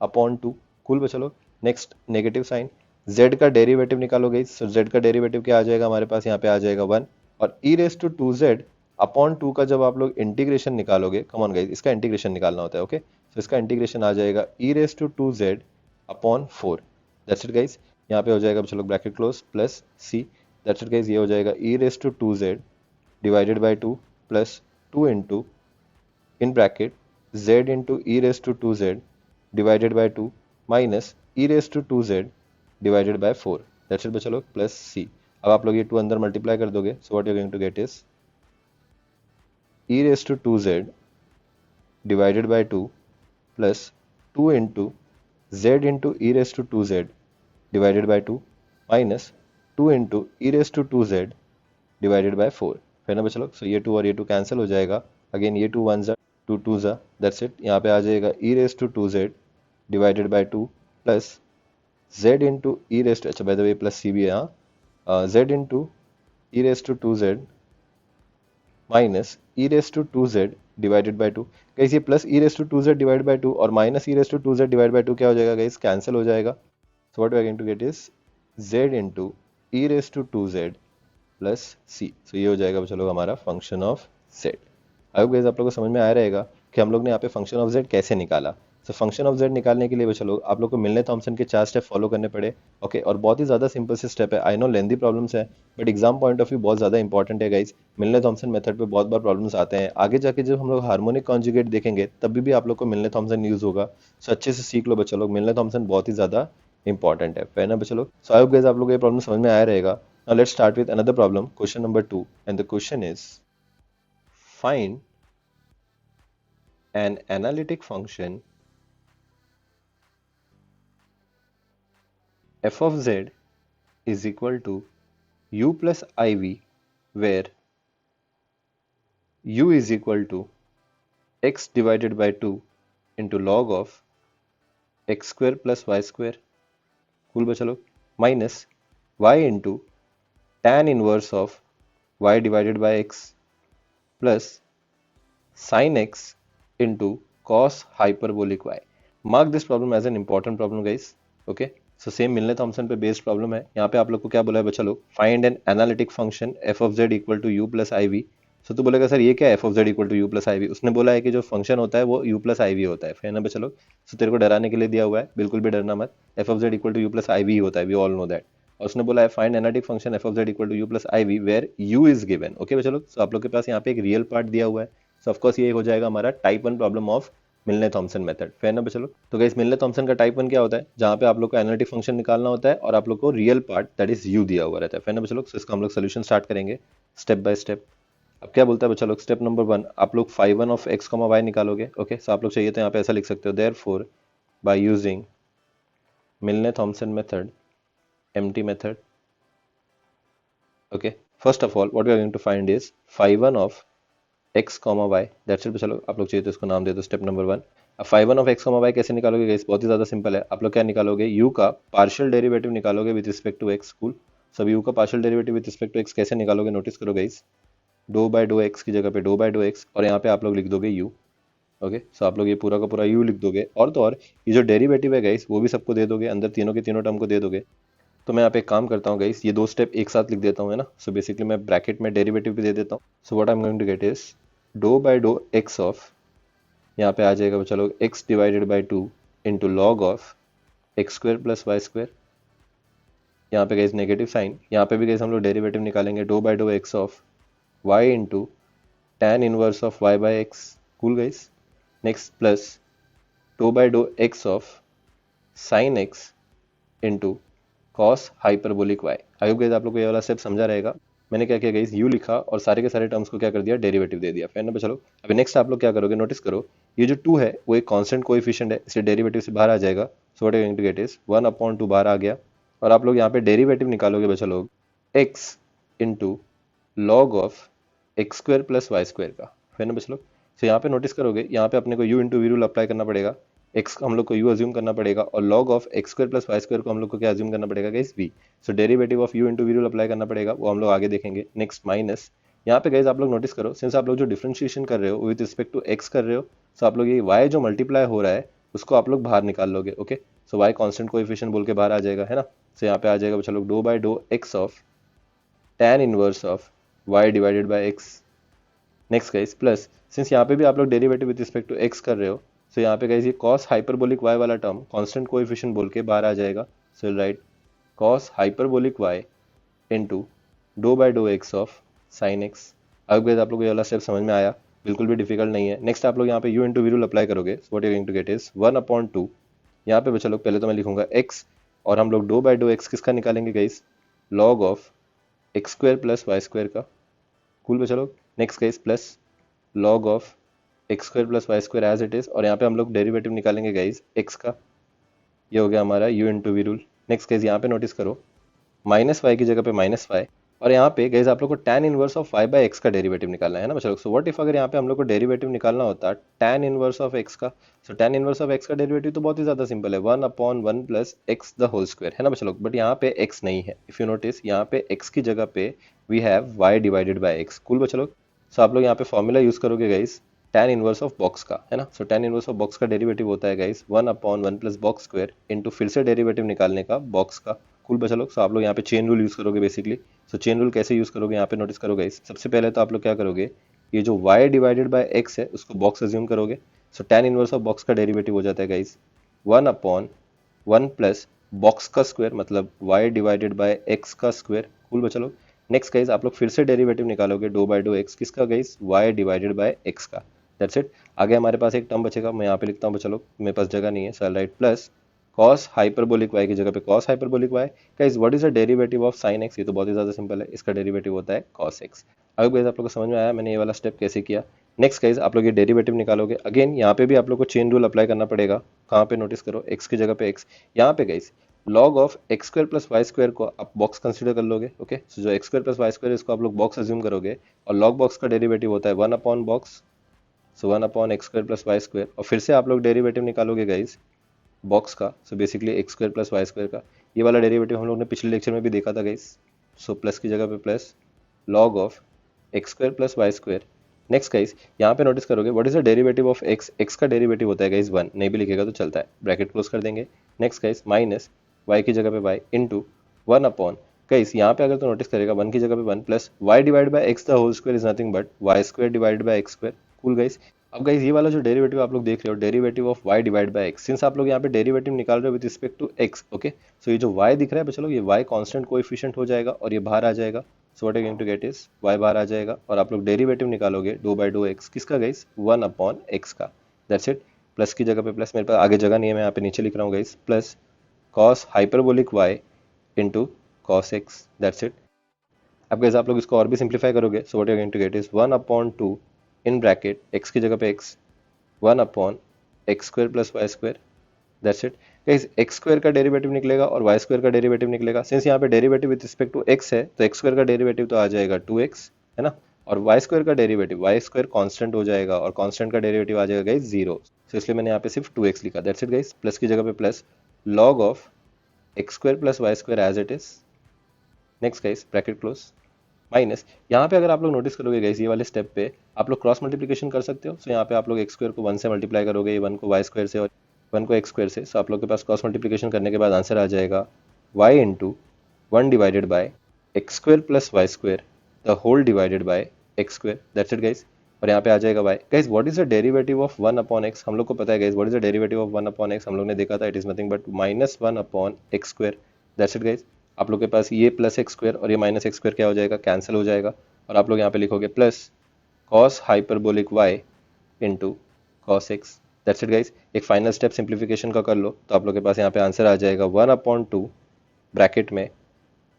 upon 2। Cool बच्चा लोग। नेक्स्ट नेगेटिव साइन, z का डेरिवेटिव निकालोगे। सो z का डेरिवेटिव क्या आ जाएगा हमारे पास, यहाँ पे आ जाएगा 1 और ई रेस टू 2z अपॉन 2 का जब आप लोग इंटीग्रेशन निकालोगे, कम ऑन गाइस, इसका इंटीग्रेशन निकालना होता है, ओके। सो इसका इंटीग्रेशन आ जाएगा e race to 2z upon 4, that's it guys. यहाँ पे हो जाएगा चलो bracket close plus c, that's it guys. ये हो जाएगा e race to 2z divided by 2 plus 2 into in bracket z into e race to 2z divided by 2 minus e race to 2z divided by 4, that's it बच्चा लोग, plus सी। अब आप लोग ये 2 अंदर मल्टीप्लाई कर दोगे, so what you are going to get is e raised to 2z divided by 2 plus 2 into z into e raised to 2z divided by 2 minus 2 into e raised to 2z divided by 4, फिर ना बच्चा लोग। सो ये 2 और ये 2 cancel हो जाएगा, again ये 2 1 2 2 दैट्स इट। यहाँ पे आ जाएगा e raised to 2z divided by 2 प्लस z into e raised to, अच्छा by the way plus c भी है यहाँ, z into e raised to 2z minus e race to 2z divided by 2। Guys ये plus e race to 2z divide by 2 और minus e race to 2z divide by 2 क्या हो जाएगा guys, cancel हो जाएगा। So what we are going to get is z into e race to 2z plus c. सो ये हो जाएगा चलो हमारा function of z। I hope guys आप लोगों को समझ में आया रहेगा कि हम लोग ने यहाँ पे फंक्शन ऑफ z कैसे निकाला। सो फंक्शन ऑफ z निकालने के लिए बच्चा लोग आप लोग को मिलने थॉमसन के 4 स्टेप फॉलो करने पड़े, ओके। और बहुत ही ज़्यादा सिंपल से स्टेप है, आई नो लेंदी प्रॉब्लम्स है but exam point of view बहुत ज़्यादा इंपॉर्टेंट है गाइज। मिलने थॉमसन मेथड पे बहुत बार प्रॉब्लम्स आते हैं, आगे जाके जब हम लोग हार्मोनिक कॉन्जुगेट देखेंगे तब भी आप लोग को मिलने थॉमसन यूज होगा। सो अच्छे से सीख लो बच्चा लोग, मिलने थॉमसन बहुत ही ज़्यादा इंपॉर्टेंट है, फाइन ना बच्चा लोग। सो आई होप गाइज आप लोग ये प्रॉब्लम समझ में आया रहेगा। Now let's start with another problem, question number 2, and the question is find an analytic function f of z is equal to u plus iv where u is equal to x divided by 2 into log of x square plus y square, cool बच्चा लोग, minus y into tan inverse of y divided by x plus sin x into cos hyperbolic y. Mark this problem as an important problem guys, okay. So same मिलने Thompson पे based problem है। यहाँ पे आप लोग को क्या बोला है बच्चा लोग, find an analytic function f of z equal to u plus i v. So तू बोलेगा सर ये क्या है f of z equal to u plus i v, उसने बोला है कि जो फंक्शन होता है वो u प्लस आई वी होता है, फिर ना बच्चा लोग। सो तेरे को डराने के लिए दिया हुआ है, बिल्कुल भी डरना मत, f of z equal to u plus i v होता है, वी ऑल नो दैट। और उसने बोला है find analytic function f of z equal to u plus i v where u is given, okay बच्चा लोग। सो आप लोग के पास यहाँ पे एक रियल पार्ट दिया हुआ है। सो ऑफ कोर्स ये हो जाएगा हमारा टाइप 1 प्रॉब्लम ऑफ मिलने थॉमसन मेथड, फेयर ना बच्चा लोग। तो गाइस मिलने थॉमसन का टाइप 1 क्या होता है, जहाँ पे आप लोग को एनालिटिक फंक्शन निकालना होता है और आप लोग को real part that is u दिया हुआ रहता है, फेयर ना बच्चा लोग। सो इसका हम लोग सोल्यूशन स्टार्ट करेंगे स्टेप बाय स्टेप। अब क्या बोलता है बच्चा लोग, स्टेप नंबर 1 आप लोग phi one of x, y निकालोगे, ओके। सो आप लोग चाहिए तो यहाँ पे ऐसा लिख सकते हो, therefore by using Milne Thomson method, empty method, Okay, first of all what we are going to find is phi 1 of x comma y, that's it. चलो आप लोग चाहिए तो इसको नाम दे दो स्टेप नंबर 1। अब phi 1 of x comma y कैसे निकालोगे गाइस? बहुत ही ज़्यादा सिंपल है। आप लोग क्या निकालोगे? u का पार्शियल डेरिवेटिव निकालोगे with respect to x। Cool. सब u का partial derivative with respect to x कैसे निकालोगे नोटिस करो guys. Dough by dough x की जगह पे डो बाय डो एक्स, और यहाँ पे आप लोग लिख दोगे u। ओके, सो आप लोग ये पूरा का पूरा u लिख दोगे, और तो और ये जो डेरिवेटिव है गाइस वो भी सबको दे दोगे, अंदर तीनों के तीनों टर्म को दे दोगे। तो मैं यहाँ पे एक काम करता हूँ गाइस, ये दो स्टेप एक साथ लिख देता हूँ, है ना। सो बेसिकली मैं ब्रैकेट में डेरिवेटिव भी दे देता हूँ। So what I am going to get is do by dough x of, यहाँ पे आ जाएगा चलो x divided by 2 into log of x square plus y square. यहाँ पे गाइस नेगेटिव साइन, यहाँ पे भी गाइस हम लोग डेरिवेटिव निकालेंगे do by dough x of y into tan inverse of y by x. Cool guys. Next plus do by dough x of sine x into cos hyperbolic y. I hope guys आप लोग को ये वाला step समझा रहेगा। मैंने क्या किया गाइस, यू लिखा और सारे के सारे टर्म्स को क्या कर दिया, डेरिवेटिव दे दिया। फिर ना चलो अभी नेक्स्ट आप लोग क्या करोगे, नोटिस करो ये जो 2 है वो एक कांस्टेंट कोएफिशिएंट है, इसलिए डेरिवेटिव से बाहर आ जाएगा। So what I am going to get is 1/2 बाहर आ गया, और आप लोग यहाँ पे डेरिवेटिव निकालोगे बच्चा लोग x into log of x square plus y square का। फिर ना बच्चा लोग, सो यहाँ पे नोटिस करोगे, यहाँ पे अपने को u into v rule apply करना पड़ेगा। x हम लोग को u अज्यूम करना पड़ेगा, और log of x square plus y square को हम लोग को क्या अज्यूम करना पड़ेगा guys, v। So derivative of u into v rule apply करना पड़ेगा, वो हम लोग आगे देखेंगे। नेक्स्ट माइनस, यहाँ पे गाइस आप लोग नोटिस करो, सिंस आप लोग जो डिफरेंशिएशन कर रहे हो विद रिस्पेक्ट टू x कर रहे हो, सो आप लोग ये y जो मल्टीप्लाई हो रहा है उसको आप लोग बाहर निकाल लोगे। ओके, सो y कांस्टेंट कोएफिशिएंट बोल के बाहर आ जाएगा, है ना। सो यहाँ पे आ जाएगा चलो do by dough x of tan inverse of y divided by x। Next guys plus, since यहाँ पे भी आप लोग derivative with respect to x कर रहे हो, सो यहाँ पे गाइस ये cos हाइपरबोलिक y वाला टर्म कांस्टेंट कोएफिशिएंट बोल के बाहर आ जाएगा। So right cos hyperbolic y into do by dough x of sin x। अब गाइस आप लोग को ये वाला स्टेप समझ में आया, बिल्कुल भी डिफिकल्ट नहीं है। नेक्स्ट आप लोग यहाँ पे u into v rule apply करोगे, so what you going to get is 1/2। यहाँ पे बच्चा लोग पहले तो मैं लिखूंगा x, और हम लोग डो बाय डो x किसका निकालेंगे गाइस, log of x square plus y square का। कूल बच्चा लोग। Next guys plus log of x square plus y square as it is, और यहाँ पे हम लोग डेरिवेटिव निकालेंगे गाइस एक्स का। ये हो गया हमारा u into v rule. Next guys यहाँ पे नोटिस करो माइनस वाई की जगह पे माइनस वाई, और यहाँ पे गाइस आप लोग को tan inverse of y by x का डेरिवेटिव निकालना है ना बच्चा लोग। सो व्हाट इफ अगर यहाँ पे हम लोग को डेरिवेटिव निकालना होता tan इनवर्स ऑफ x का, so tan inverse of x का डेरिवेटिव तो बहुत ही ज्यादा सिंपल है, 1/1 plus x the whole square, है ना बच्चा लोग। बट यहाँ पे x नहीं है, इफ यू नोटिस यहाँ पे x की जगह पे we have y divided by x। Cool बच्चा लोग। सो आप लोग यहाँ पे फॉर्मूला यूज करोगे guys tan inverse of box का, है ना। So tan inverse of box का डेरिवेटिव होता है guys 1/1 plus box square into फिर से डेरिवेटिव निकालने का बॉक्स का। कूल बच्चा लोग। सो आप लोग यहाँ पे चेन रूल यूज करोगे बेसिकली। सो चेन रूल कैसे यूज करोगे, यहाँ पे नोटिस करो गाइस। सबसे पहले तो आप लोग क्या करोगे, ये जो y डिवाइडेड बाय x है उसको बॉक्स अज्यूम करोगे। सो tan इनवर्स ऑफ बॉक्स का डेरिवेटिव हो जाता है गाइस 1/1 प्लस बॉक्स का स्क्वायर, मतलब y डिवाइडेड बाय x का स्क्वायर। कूल बच्चा लोग। नेक्स्ट गाइस आप लोग फिर से डेरिवेटिव निकालोगे डो बाय डो x किसका guys, y divided by x का। That's it. आगे हमारे पास एक टर्म बचेगा, मैं यहाँ पे लिखता हूँ बच्चा लोग, मेरे पास जगह नहीं है, so write plus cos hyperbolic y की जगह पे cos hyperbolic y। Guys what is the derivative of sin x, ये तो बहुत ही ज्यादा सिंपल है, इसका डेरिवेटिव होता है cos x। अब गाइस आप लोग को समझ में आया मैंने ये वाला स्टेप कैसे किया। नेक्स्ट गाइस आप लोग ये डेरिवेटिव निकालोगे, अगेन यहाँ पे भी आप लोग को चेन रूल अप्लाई करना पड़ेगा। कहाँ पे नोटिस करो, x की जगह पे x, यहाँ पे guys log of x square plus y square को आप बॉक्स कंसीडर कर लोगे। ओके, सो जो x square plus y square इसको आप लोग बॉक्स अज्यूम करोगे, और log बॉक्स का डेरिवेटिव होता है 1/बॉक्स, सो 1/एक्स स्क्वायर प्लस वाई स्क्वायर, और फिर से आप लोग डेरिवेटिव निकालोगे गाइस बॉक्स का, so basically x square plus y square का। ये वाला डेरिवेटिव हम लोग ने पिछले लेक्चर में भी देखा था गाइस। सो प्लस की जगह पे plus log of x square plus y square. Next guys यहाँ पे नोटिस करोगे what is the derivative of x, x का डेरिवेटिव होता है गाइस 1, नहीं भी लिखेगा तो चलता है, ब्रैकेट क्लोज कर देंगे। नेक्स्ट गाइस माइनस वाई की जगह पे वाई इंटू 1/, गाइस यहाँ पे अगर तो नोटिस करेगा 1 की जगह पे 1 plus y divide by x the whole square is nothing but y square divide by x square. Cool guys. अब गाइस ये वाला जो डेरिवेटिव आप लोग देख रहे हो, derivative of y divide by x, since आप लोग यहाँ पे डेरिवेटिव निकाल रहे हो with respect to x। Okay, so ये जो y दिख रहा है बच्चा लोग, ये y कांस्टेंट कोएफिशिएंट हो जाएगा और ये बाहर आ जाएगा। So what I going to get is y बाहर आ जाएगा, और आप लोग डेरिवेटिव निकालोगे डो बाय डो x किसका गाइस, 1/x का। That's it. प्लस की जगह पे प्लस, मेरे पास आगे जगह नहीं है, मैं यहाँ पे नीचे लिख रहा हूँ guys, plus cos hyperbolic y into cos x। That's it. अब गाइस आप लोग इसको और भी सिंप्लीफाई करोगे, so what I going to get is 1/2 in bracket x की जगह पे x 1/एक्स square plus y square. That's it. Guys x square का डेरिवेटिव निकलेगा और वाई स्क्वायर का डेरिवेटिव निकलेगा। सिंस यहाँ पे derivative with respect to x है तो एक्स स्क्वायर का डेरिवेटिव तो आ जाएगा 2x, है ना, और वाई स्क्वायर का डेरिवेटिव, वाई स्क्वायर कांस्टेंट हो जाएगा और कांस्टेंट का डेरिवेटिव आ जाएगा गाइस 0। तो इसलिए मैंने यहाँ पे सिर्फ 2x लिखा, दैट्स इट गाइस। प्लस की जगह पे plus log of x square plus y square as it is, next guys bracket close, minus यहाँ पे अगर आप लोग नोटिस करोगे गाइस ये वाले स्टेप पे आप लोग क्रॉस मल्टीप्लिकेशन कर सकते हो। सो यहाँ पे आप लोग एक्स स्क्वायर को 1 से मल्टीप्लाई करोगे, 1 को वाई स्क्वायर से और 1 को एक्स स्क्वायर से। सो आप लोग के पास क्रॉस मल्टीप्लिकेशन करने के बाद आंसर आ जाएगा y into 1 divided by x square plus y square the whole divided by x square, that's it guys. और यहाँ पे आ जाएगा y। Guys what is the derivative of 1 upon x, हम लोग को पता है guys what is the derivative of 1 upon x, हम लोग ने देखा था, it is nothing but -1 upon x square, that's it guys. आप लोग के पास ये प्लस एक्स स्क्वायर और ये माइनस एक्स स्क्वायर क्या हो जाएगा, कैंसिल हो जाएगा। और आप लोग यहाँ पे लिखोगे plus cos hyperbolic y into cos x, that's it guys. एक फाइनल स्टेप सिंप्लीफिकेशन का कर लो तो आप लोग के पास यहाँ पे आंसर आ जाएगा 1/2 ब्रैकेट में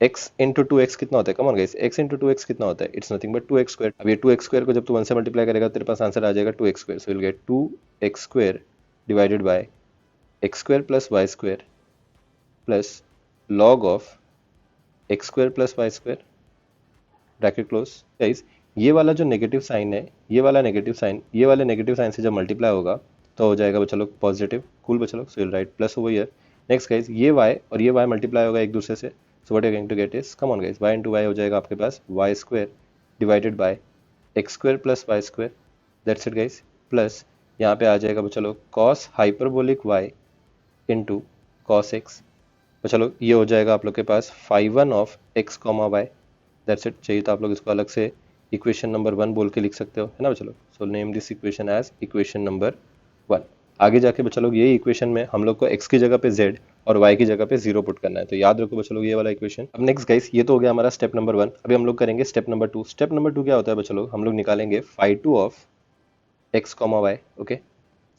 x इंटू 2x कितना होता है, come on guys, x into 2x कितना होता है, it's nothing but 2x square. अब ये 2x स्क्वायर को जब तू 1 से मल्टीप्लाई करेगा तेरे पास आंसर आ जाएगा 2x square. So will get 2x square divided by x square plus y square plus log of x square plus y square, bracket close. Guys ये वाला जो नेगेटिव साइन है, ये वाला नेगेटिव साइन, ये वाले नेगेटिव साइन से जब मल्टीप्लाई होगा तो हो जाएगा बच्चा लोग पॉजिटिव, कूल बच्चा लोग। So will right plus over here. Next guys ये y और ये y मल्टीप्लाई होगा एक दूसरे से। So what you are going to get is, come on guys, y into y हो जाएगा आपके पास y square divided by x square plus y square, that's it guys. Plus यहाँ पे आ जाएगा बच्चा लोग cos hyperbolic y into cos x, तो चलो ये हो जाएगा आप लोग के पास 5/1 of x comma y, that's it. चाहिए तो आप लोग इसको अलग से इक्वेशन नंबर 1 बोल के लिख सकते हो, है ना बच्चा लोग। So name this equation as equation number 1। आगे जाके बच्चा लोग ये इक्वेशन में हम लोग को x की जगह पे z और y की जगह पे 0 पुट करना है, तो याद रखो बच्चा लोग ये वाला इक्वेशन। अब नेक्स्ट गाइस ये तो हो गया हमारा स्टेप नंबर 1। अभी हम लोग करेंगे स्टेप नंबर 2। स्टेप नंबर 2 क्या होता है बच्चा लोग, हम लोग निकालेंगे phi2 of x comma y, okay.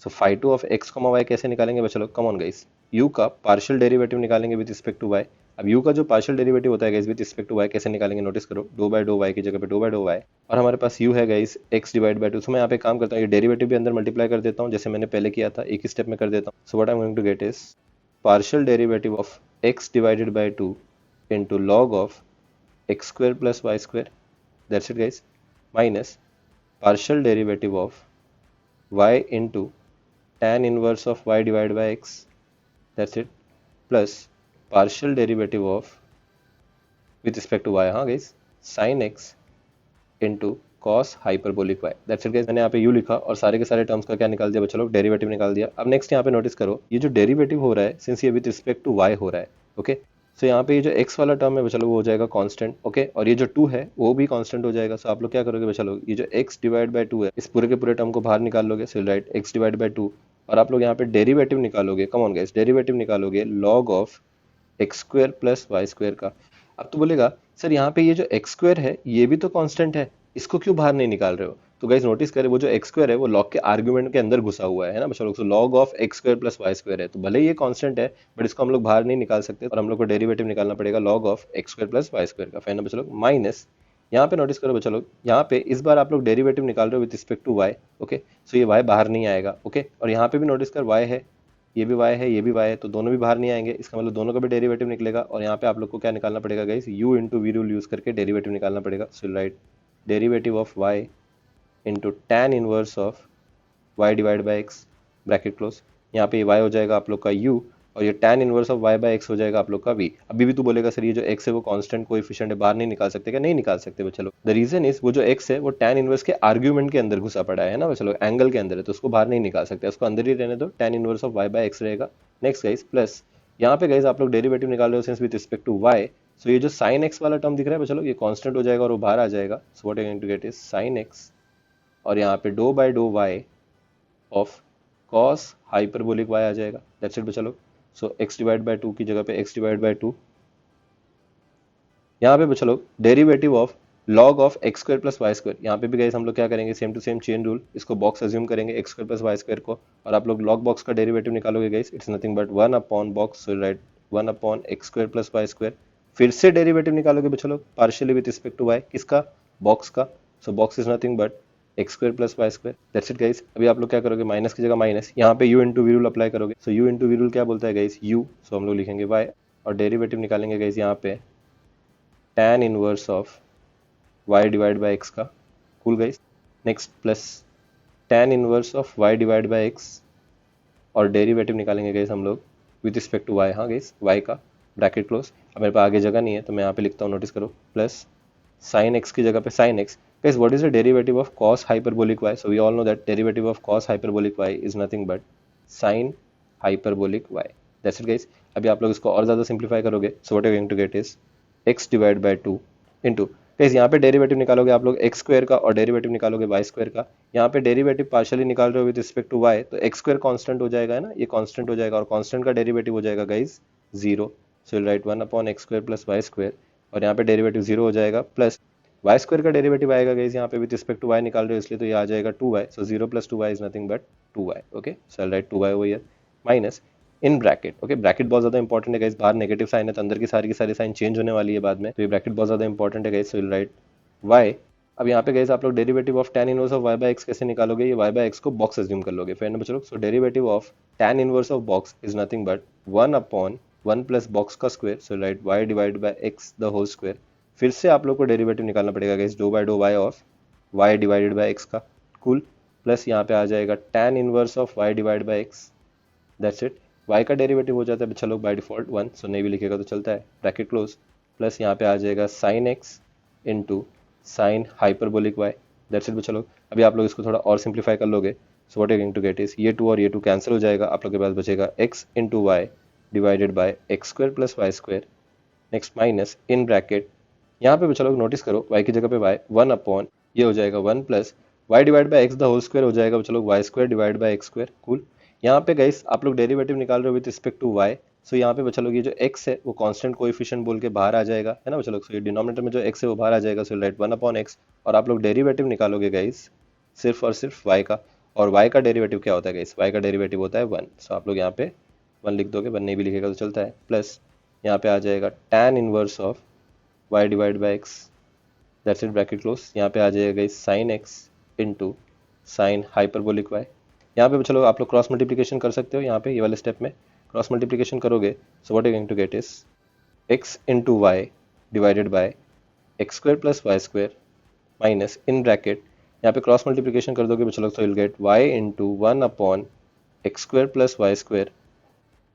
So phi2 of x comma y कैसे निकालेंगे बच्चा लोग, कम ऑन गाइस, u का पार्शियल डेरिवेटिव निकालेंगे विद रिस्पेक्ट टू y। अब u का जो पार्शियल डेरिवेटिव होता है guys with respect to y कैसे निकालेंगे, नोटिस करो, डो बाय डो y की जगह पे डो बाय डो y, और हमारे पास u है गाइस x डिवाइड बाय 2। सो मैं यहाँ पे काम करता हूँ, ये डेरिवेटिव भी अंदर मल्टीप्लाई कर देता हूँ जैसे मैंने पहले किया था, एक ही स्टेप में कर देता हूँ। So what I am going to get is partial derivative of x divided by 2 into log of x square plus y square, that's it guys, minus partial derivative of y into tan inverse of y divided by x, that's it, plus partial derivative of with respect to y, हाँ guys, sin x into cos hyperbolic y, that's it guys। मैंने यहाँ पे u लिखा और सारे के सारे terms का क्या निकाल दिया बच्चों लोग, डेरिवेटिव निकाल दिया। अब नेक्स्ट यहाँ पे नोटिस करो ये जो डेरिवेटिव हो रहा है सिंस ये विद रिस्पेक्ट टू y हो रहा है, ओके। सो यहाँ पे ये जो x वाला टर्म है बच्चा लोग वो हो जाएगा कांस्टेंट, ओके, और ये जो 2 है वो भी कांस्टेंट हो जाएगा। सो आप लोग क्या करोगे बच्चा लोग, ये जो x डिवाइड बाय 2 है इस पूरे के पूरे टर्म को बाहर निकाल लोगे, so right x divide by 2, और आप लोग यहाँ पे डेरिवेटिव निकालोगे, कम ऑन गाइस, डेरिवेटिव निकालोगे log of x square plus y square का। अब तो बोलेगा सर यहाँ पे ये जो एक्स स्क्वायर है ये भी तो कांस्टेंट है, इसको क्यों बाहर नहीं निकाल रहे हो। तो गाइस नोटिस करें वो जो एक्स स्क्वायर है वो लॉग के आर्गुमेंट के अंदर घुसा हुआ है ना बच्चों लोग। Log of x square plus y square है, तो भले ही ये कांस्टेंट है बट इसको हम लोग बाहर नहीं निकाल सकते और हम लोग को डेरिवेटिव निकालना पड़ेगा log of x square plus y square का, फाइन ना बच्चों लोग। माइनस यहाँ पे नोटिस करो बच्चों लोग, यहाँ पे इस बार आप लोग डेरिवेटिव निकाल रहे हो with respect to y, okay. So ये वाई बाहर नहीं आएगा, ओके, और यहाँ पे भी नोटिस कर वाई है, ये भी y है, ये भी y है, तो दोनों भी बाहर नहीं आएंगे, इसका मतलब दोनों का भी डेरिवेटिव निकलेगा। और यहाँ पे आप लोग को क्या निकालना पड़ेगा guys, u into v rule use करके डेरिवेटिव निकालना पड़ेगा। So write derivative of y into tan inverse of y divide by x, bracket close. यहाँ पे y हो जाएगा आप लोग का u और ये tan inverse of y by x हो जाएगा आप लोग का v। अभी भी तू बोलेगा सर ये जो x है वो कांस्टेंट कोएफिशिएंट है, बाहर नहीं निकाल सकते क्या, नहीं निकाल सकते बच्चा लोग। द रीजन इज वो जो x है वो टैन इनवर्स के आर्ग्यूमेंट के अंदर घुसा पड़ा है ना बच्चा लोग, एंगल के अंदर है, तो उसको बाहर नहीं निकाल सकते, उसको अंदर ही रहने दो, tan inverse of y by x रहेगा। नेक्स्ट गाइस प्लस यहाँ पे गाइस आप लोग डेरिवेटिव निकाल रहे हो since with respect to y, so ये जो sin x वाला टर्म दिख रहा है बच्चा लोग ये कांस्टेंट हो जाएगा और वो बाहर आ जाएगा। So what I am going to get is sin x और यहाँ पे doe by dough y of cos hyperbolic y आ जाएगा, दैट्स इट बच्चा लोग। सो x डिवाइड बाय 2 की जगह पे x डिवाइड बाय 2, यहाँ पे बच्चा लोग derivative of log of x square plus y square, यहाँ पे भी गाइस हम लोग क्या करेंगे, same to same chain rule, इसको बॉक्स अज्यूम करेंगे x square plus y square को, और आप लोग लॉग बॉक्स का डेरिवेटिव निकालोगे guys, it's nothing but 1 upon box, so right 1 upon x square plus y square. फिर से डेरिवेटिव निकालोगे बच्चा लोग partially with respect to Y, किसका, बॉक्स का। So box is nothing but x square plus y square. That's it guys. अभी आप लोग क्या करोगे, माइनस की जगह माइनस, यहाँ पे u into v rule apply करोगे। So u into v rule क्या बोलता है गाइस, u, सो हम लोग लिखेंगे y, और डेरिवेटिव निकालेंगे गाइस यहाँ पे tan inverse of y divide by x का। Cool guys. Next plus tan inverse of y divide by x, और डेरिवेटिव निकालेंगे गाइस हम लोग विद रिस्पेक्ट टू y। हाँ गाइस, y का, ब्रैकेट क्लोज। अब मेरे पास आगे जगह नहीं है तो मैं यहाँ पे लिखता हूँ, नोटिस करो, प्लस sin x की जगह पे sin x। Guys, what is the derivative of cos hyperbolic y? So we all know that derivative of cos hyperbolic y is nothing but sin hyperbolic y. That's it guys. अभी आप लोग इसको और ज़्यादा simplify करोगे, so what you're going to get is x divided by 2 into, guys यहाँ पे derivative निकालोगे आप लोग x स्क्वायर का और डेरिवेटिव निकालोगे y स्क्वायर का। यहाँ पे डेरिवेटिव पार्शियली निकाल रहे हो विद रिस्पेक्ट टू y, तो x स्क्वायर कांस्टेंट हो जाएगा, है ना, ये कांस्टेंट हो जाएगा, और कांस्टेंट का डेरिवेटिव हो जाएगा guys 0। So will right 1 upon x square plus y square, और यहाँ पे डेरिवेटिव 0 हो जाएगा, प्लस y स्क्वायर का डेरिवेटिव आएगा गाइस, यहाँ पे विद रिस्पेक्ट टू y निकाल रहे हो इसलिए, तो ये आ जाएगा 2y। So 0 plus 2y is nothing but 2y। Okay, so I right 2y over here, minus in bracket. Okay, bracket बहुत ज्यादा इंपॉर्टेंट है गाइस, बाहर नेगेटिव साइन है तो अंदर की सारी साइन चेंज होने वाली है बाद में, तो ये ब्रैकेट बहुत ज्यादा इंपॉर्टेंट है guys. So will write y। अब यहाँ पे गाइस आप लोग derivative of tan inverse of y by x कैसे निकालोगे, ये y बाय x को बॉक्स अज्यूम कर लोगे, फिर बच्चों। So derivative of tan inverse of box is nothing but 1 upon 1 plus box का square, so write y divide by x the whole square. फिर से आप लोग को डेरिवेटिव निकालना पड़ेगा guys, dough by dough y of y divided by x का। Cool. Plus यहाँ पे आ जाएगा tan inverse of y divide by x। That's it. y का डेरिवेटिव हो जाता है बच्चा लोग बाय डिफॉल्ट 1, सो नहीं भी लिखेगा तो चलता है, ब्रैकेट क्लोज। प्लस यहाँ पे आ जाएगा sin x into sine hyperbolic y। That's it बच्चा लोग। अभी आप लोग इसको थोड़ा और सिंप्लीफाई कर लोगे, so what you going to get is, ये 2 और ये 2 कैंसिल हो जाएगा, आप लोग के पास बचेगा x into y divided by x square plus y square. Next minus in bracket, यहाँ पे बच्चा लोग नोटिस करो, y की जगह पे y 1 अपॉन, ये हो जाएगा 1 plus y divide by x the whole square हो जाएगा बच्चा लोग y square divide by x square. Cool. यहाँ पे गाइस आप लोग डेरिवेटिव निकाल रहे हो with respect to y, so यहाँ पे बच्चा लोग ये जो x है वो कांस्टेंट कोएफिशिएंट बोल के बाहर आ जाएगा, है ना बच्चा लोग। सो ये डिनोमिनेटर में जो x है वो बाहर आ जाएगा, सो राइट 1 अपॉन x, और आप लोग डेरिवेटिव निकालोगे गाइस सिर्फ और सिर्फ y का, और y का डेरिवेटिव क्या होता है गाइस, y का डेरिवेटिव होता है 1। सो आप लोग यहाँ पे 1 लिख दोगे, 1 नहीं भी लिखेगा तो चलता है। प्लस यहाँ पे आ जाएगा tan inverse of y divide by x। That's it, bracket close. यहाँ पे आ जाएगा guys sine x into sine hyperbolic y। यहाँ पे चलो आप लोग क्रॉस मल्टीप्लिकेशन कर सकते हो, यहाँ पे ये वाले स्टेप में क्रॉस मल्टीप्लिकेशन करोगे, so what you going to get is x into y divided by x square plus y square, minus in bracket, यहाँ पे क्रॉस मल्टीप्लिकेशन कर दोगे बच्चों लोग, तो will get y into 1 upon x square plus y square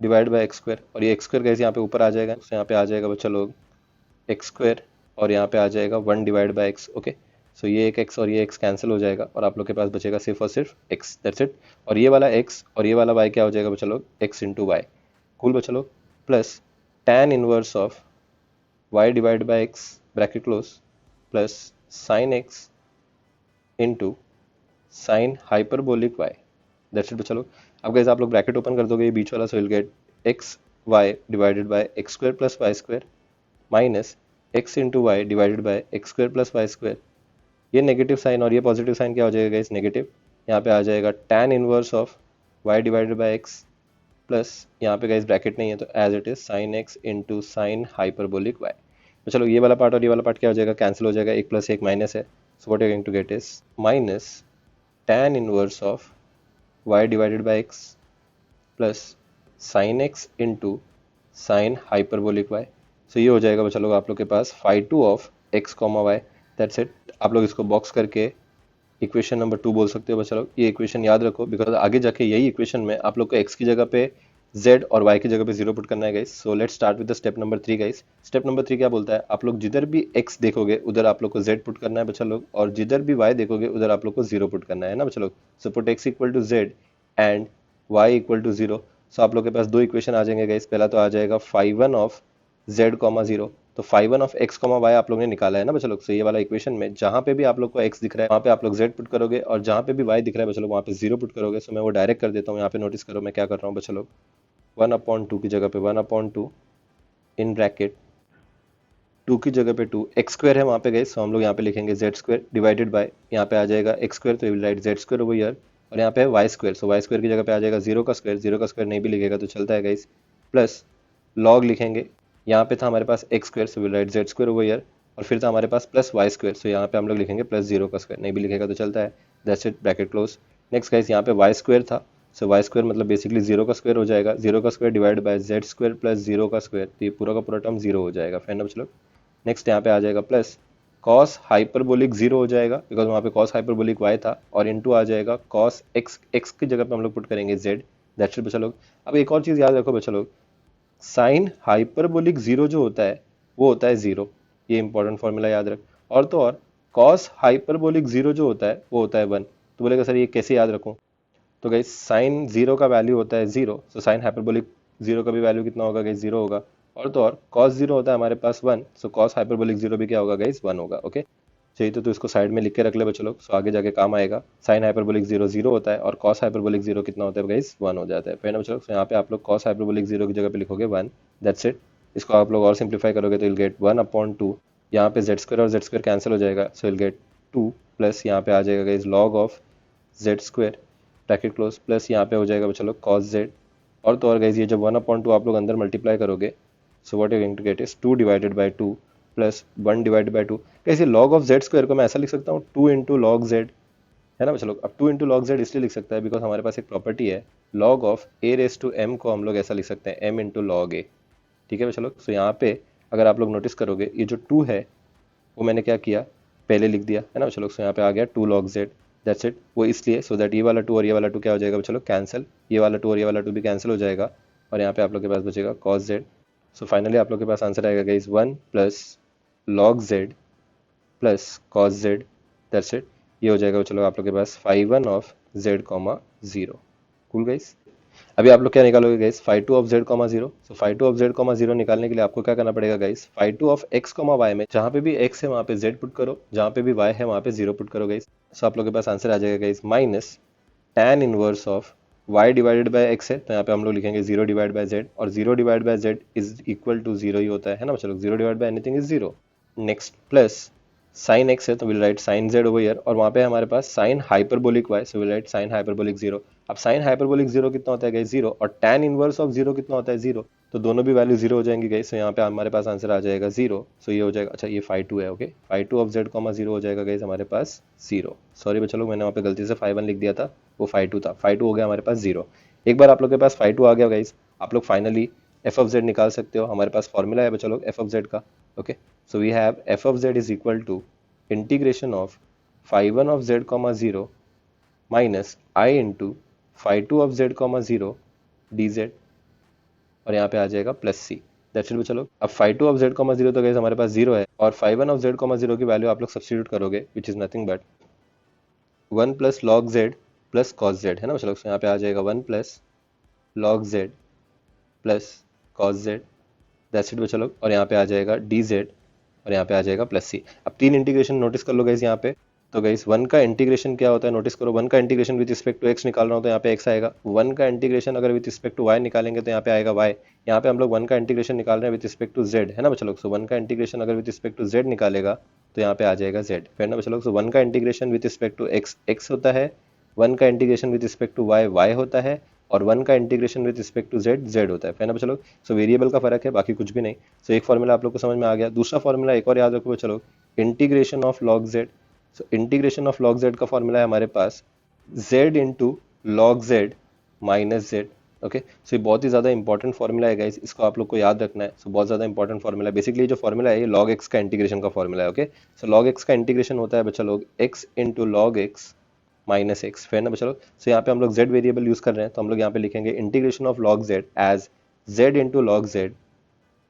divide by x square, और ये x square कैसे यहाँ पे ऊपर आ जाएगा, तो यहाँ पे आ जाएगा बच्चा लोग एक्स स्क्वायर, और यहाँ पे आ जाएगा 1 divide by x. Okay, so ये एक x और ये x कैंसिल हो जाएगा, और आप लोग के पास बचेगा सिर्फ और सिर्फ x। That's it. और ये वाला x और ये वाला y क्या हो जाएगा बच्चा लोग, x इंटू वाई। कूल बच्चा लोग। Plus tan inverse of y divide by x bracket close, plus sine x into sine hyperbolic y। That's it बच्चा लोग। अब गाइस आप लोग ब्रैकेट ओपन कर दोगे ये बीच वाला, so will get x y divided by x square plus y square, minus x into y divided by x square plus y square. ये नेगेटिव साइन और ये पॉजिटिव साइन क्या हो जाएगा गाइस, नेगेटिव। यहाँ पे आ जाएगा tan inverse of y divided by x, plus यहाँ पे गाइस ब्रैकेट नहीं है तो as it is sine x into sine hyperbolic y। तो चलो ये वाला पार्ट और ये वाला पार्ट क्या हो जाएगा, कैंसिल हो जाएगा, 1 प्लस 1 माइनस है, so what you going to get is minus tan inverse of y divided by x plus sine x into sine hyperbolic y। So ये हो जाएगा बच्चा लोग आप लोग के पास phi 2 of x comma y. That's it. आप लोग इसको बॉक्स करके इक्वेशन नंबर 2 बोल सकते हो बच्चा लोग। ये इक्वेशन याद रखो, बिकॉज आगे जाके यही इक्वेशन में आप लोग को x की जगह पे z और y की जगह पे 0 पुट करना है guys. So let's start with the step number 3 guys. Step number 3 क्या बोलता है, आप लोग जिधर भी x देखोगे उधर आप लोग को z पुट करना है बच्चा लोग, और जिधर भी y देखोगे उधर आप लोग को 0 पुट करना है ना बच्चा लोग। So put x equal to z and y equal to 0। So आप लोग के पास दो इक्वेशन आ जाएंगे गाइस। पहला तो आ जाएगा फाई 1 ऑफ z कॉमा 0, तो phi 1 of x comma y आप लोग ने निकाला है ना बच्चा लोग। सो ये वाला इक्वेशन में जहां पे भी आप लोग को x दिख रहा है वहां पे आप लोग z पुट करोगे, और जहां पे भी y दिख रहा है बच्चा लोग वहां पे 0 पुट करोगे। सो मैं वो डायरेक्ट कर देता हूँ, यहाँ पे नोटिस करो मैं क्या कर रहा हूँ बच्चा लोग, 1/2 की जगह पे 1/2 इन ब्रैकेट 2 की जगह पे 2, एक्स स्क्वायर है वहाँ पे गए, सो हम लोग यहाँ पे लिखेंगे जेड स्क्वायर डिवाइडेड बाय, यहाँ पे आ जाएगा एक्स स्क्वायर तो will write z square over here, और यहाँ पे है वाई स्क्वायर, सो वाई स्क्वायर की जगह पे आ जाएगा 0 का स्क्वायर, 0 का स्क्वायर नहीं भी लिखेगा तो चलता है गाइस, प्लस लॉग लिखेंगे, यहाँ पे था हमारे पास x square so will write z square over here, और फिर था हमारे पास प्लस वाई स्क्वायर, सो यहाँ पे हम लोग लिखेंगे प्लस 0 का स्क्वायर, नहीं भी लिखेगा तो चलता है, that's it, bracket close. Next guys यहाँ पे वाई स्क्वायर था, सो वाई स्क्वायर मतलब बेसिकली जीरो का स्क्वायर हो जाएगा, जीरो का square divide bye Z square plus zero का स्क्वायर, तो ये पूरा का पूरा टर्म जीरो हो जाएगा। फाइन बच्चों, नेक्स्ट यहाँ पे आ जाएगा प्लस कॉस हाइपरबोलिक जीरो हो जाएगा बिकॉज वहाँ पे कॉस हाइपरबोलिक वाई था, और इनटू आ जाएगा कॉस एक्स, एक्स की जगह पे हम लोग पुट करेंगे जेड। दैट्स इट बच्चा लोग। अब एक और चीज़ याद रखो बच्चा लोग, साइन हाइपरबोलिक जीरो जो होता है वो होता है जीरो, ये इंपॉर्टेंट फॉर्मूला याद रख। और तो और कॉस हाइपरबोलिक जीरो जो होता है वो होता है वन। तो बोलेगा सर ये कैसे याद रखूं? तो गाइस साइन जीरो का वैल्यू होता है zero, so sine hyperbolic zero का भी वैल्यू कितना होगा गाइस? जीरो होगा। और तो और कॉस जीरो होता है हमारे पास one, so cos hyperbolic zero भी क्या होगा गाइस? वन होगा। ओके, चाहिए तो इसको साइड में लिख के रख ले बच्चों लोग, सो आगे जाके काम आएगा। साइन हाइपरबोलिक जीरो जीरो होता है और कॉस हाइपरबोलिक जीरो कितना होता है गाइस? वन हो जाता है। फिर ना बच्चों लोग, यहाँ पे आप लोग कॉस हाइपरबोलिक जीरो की जगह पे लिखोगे वन, दैट्स इट। इसको आप लोग और सिंप्लीफाई करोगे तो will get one upon two, यहाँ पे जेड स्क्वायर और जेड स्क्वायर कैंसिल हो जाएगा, सो विल गेट टू प्लस यहाँ पे आ जाएगा guys log of z square bracket close plus यहाँ पे हो जाएगा बच्चों लोग कॉस जेड। और तो और गाइस ये जब वन अपॉन टू आप लोग अंदर मल्टीप्लाई करोगे, so what you going to get is two divided by two plus one divided by two. कैसे लॉग ऑफ जेड स्क्वायर को मैं ऐसा लिख सकता हूँ टू इंटू लॉग जेड, है ना बच्चों लोग। अब टू इंटू लॉग जेड इसलिए लिख सकता है बिकॉज हमारे पास एक प्रॉपर्टी है log of a raise to m को हम लोग ऐसा लिख सकते हैं एम इंटू लॉग ए। ठीक है बच्चों लोग, सो यहाँ पे अगर आप लोग नोटिस करोगे ये जो टू है वो मैंने क्या किया, पहले लिख दिया, है ना बच्चों लोग। सो यहाँ पे आ गया two log z, that's it. वो इसलिए सो दैट ये वाला टू और ये वाला टू क्या हो जाएगा बच्चों लोग? कैंसिल, ये वाला टू और ये वाला टू भी कैंसिल हो जाएगा, और यहाँ पे आप लोग के पास बचेगा कॉस जेड। सो फाइनली आप लोग के पास आंसर आएगा guys one plus log Z plus cos z, that's it. ये हो जाएगा चलो आप लोग के पास phi one of z comma zero. Cool guys. अभी आप लोग क्या निकालोगे guys? Phi two of z comma zero. So phi two of z comma zero निकालने के लिए आपको क्या करना पड़ेगा guys? Phi two of x comma y में जहाँ पे भी एक्स है वहाँ पे जेड पुट करो, जहाँ पे भी वाई है वहाँ पे जीरो पुट करो गाइस। सो आप लोग के पास आंसर आ जाएगा guys minus tan inverse of y divided by x है, तो यहाँ पे हम लोग लिखेंगे जीरो डिवाइड बाय z, और zero divide by z is equal to zero ही होता है ना चलो, zero divide by anything is zero. Next plus sine x है तो will write sine z over here, और वहाँ पे हमारे पास sine hyperbolic y, so will write sine hyperbolic zero. अब साइन हाइपरबोलिक जीरो कितना होता है गाइस? जीरो, और tan इनवर्स ऑफ जीरो कितना होता है? जीरो, तो दोनों भी वैल्यू जीरो हो जाएंगी गाइस, तो यहाँ पे हमारे पास आंसर आ जाएगा जीरो। सो ये हो जाएगा, अच्छा ये फाइव टू है, okay five two of z comma zero हो जाएगा गाइस हमारे पास जीरो। सॉरी बच्चों लोग मैंने वहाँ पे गलती से फाइव वन लिख दिया था, वो फाइव टू था, फाइव टू हो गया हमारे पास जीरो। एक बार आप लोग के पास फाइव टू आ गया गाइस, आप लोग फाइनली एफ ऑफ जेड निकाल सकते हो। हमारे पास फॉर्मूला है बच्चों लोग एफ ऑफ जेड का, okay. So we have f of z is equal to integration of phi one of z comma zero minus i into phi two of z comma zero d z, और यहाँ पे आ जाएगा plus c, that's it बच्चों लोग। अब five two of z comma zero तो guys हमारे पास जीरो है, और five one of z comma zero की वैल्यू आप लोग सब्स्टिट्यूट करोगे विच is nothing but one plus log Z plus cos Z, है ना बच्चों लोग। यहाँ पे आ जाएगा one plus log Z plus cos z, that's it बच्चों लोग, और यहाँ पे आ जाएगा डी जेड, और यहाँ पे आ जाएगा प्लस सी। अब तीन इंटीग्रेशन नोटिस कर लो गाइस यहाँ पे, तो गाइस वन का इंटीग्रेशन क्या होता है नोटिस करो, वन का integration with respect to x निकाल रहा हूँ तो यहाँ पे एक्स आएगा, वन का इंटीग्रेशन अगर विद रिस्पेक्ट टू वाई निकालेंगे तो यहाँ पे आएगा वाई। यहाँ पे हम लोग वन का इंटीग्रेशन निकाल रहे हैं विद रिस्पेक्ट टू जेड, है ना बच्चों लोग। सो वन का इंटीग्रेशन अगर विद रिस्पेक्ट टू जेड निकालेगा तो यहाँ पे आ जाएगा जेड, फिर ना बच्चों लोग। सो वन का integration with respect to x x होता है, वन का integration with respect to y y होता है, और वन का integration with respect to z z होता है, फिर ना बच्चों लोग। सो वेरिएबल का फर्क है, बाकी कुछ भी नहीं। सो एक फॉर्मूला आप लोग को समझ में आ गया। दूसरा फॉर्मूला एक और याद रखो बच्चों लोग, integration of log Z. So integration of log Z का फॉर्मूला है हमारे पास z into log Z minus Z, okay. So ये बहुत ही ज़्यादा इंपॉर्टेंट फॉर्मूला है गाइस, इसको आप लोग को याद रखना है। सो बहुत ज़्यादा इंपॉर्टेंट फॉर्मूला है, बेसिकली जो फॉर्मूला है ये लॉग एक्स का इंटीग्रेशन का फॉर्मूला है, ओके। सो लॉग एक्स का इंटीग्रेशन होता है बच्चा लोग x into log x minus x, फिर ना बच्चा लोग। सो यहाँ पे हम लोग z वेरिएबल यूज़ कर रहे हैं तो हम लोग यहाँ पे लिखेंगे integration of log z as z into log Z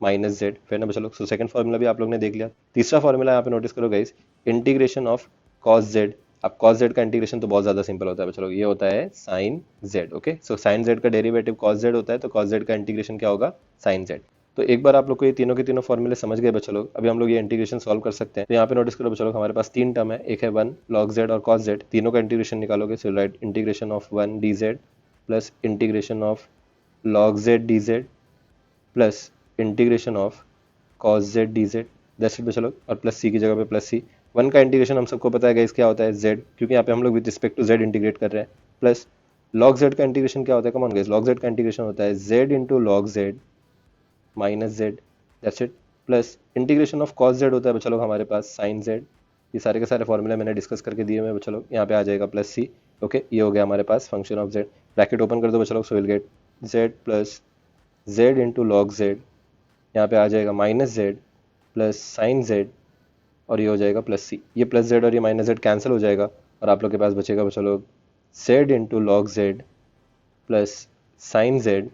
minus z, फिर ना बच्चा लोग। सो सेकंड फॉर्मूला भी आप लोग ने देख लिया। तीसरा फॉर्मूला यहाँ पे नोटिस करो guys, integration of cos Z. अब कॉस जेड का इंटीग्रेशन तो बहुत ज्यादा सिंपल होता है बच्चों लोग, ये होता है sine z, okay. So sine z का डेरिवेटिव कॉस जेड होता है, तो कॉस जेड का इंटीग्रेशन क्या होगा? Sine z. तो एक बार आप लोग को ये तीनों के तीनों फॉर्मूले समझ गए बच्चों लोग, अभी हम लोग ये इंटीग्रेशन सॉल्व कर सकते हैं। तो यहाँ पे नोटिस करो बच्चों लोग हमारे पास तीन टर्म है, एक है वन लॉग जेड और कॉस जेड, तीनों का इंटीग्रेशन निकालोगे। So right integration of one D Z plus integration of log Z D Z plus integration of cos Z D Z, that's it बच्चों लोग, और प्लस सी की जगह पे प्लस सी। वन का इंटीग्रेशन हम सबको पता है गाइस क्या होता है? जेड, क्योंकि यहाँ पे हम लोग with respect to z integrate कर रहे हैं। प्लस लॉग जेड का इंटीग्रेशन क्या होता है? Come on guys, log Z का इंटीग्रेशन होता है z into log Z minus z, that's it. Plus integration of cos z होता है बच्चों लोग हमारे पास साइन जेड, ये सारे के सारे फॉर्मूले मैंने डिस्कस करके दिए हुए बच्चा लोग। यहाँ पे आ जाएगा प्लस सी। ओके, ये हो गया हमारे पास function of Z. Bracket open कर दो बच्चा लोग, so will get Z plus Z into log Z, यहाँ पे आ जाएगा minus Z plus sine Z, और ये हो जाएगा प्लस सी। ये प्लस जेड और ये माइनस जेड कैंसिल हो जाएगा और आप लोग के पास बचेगा बच्चा लोग Z into log Z plus sine Z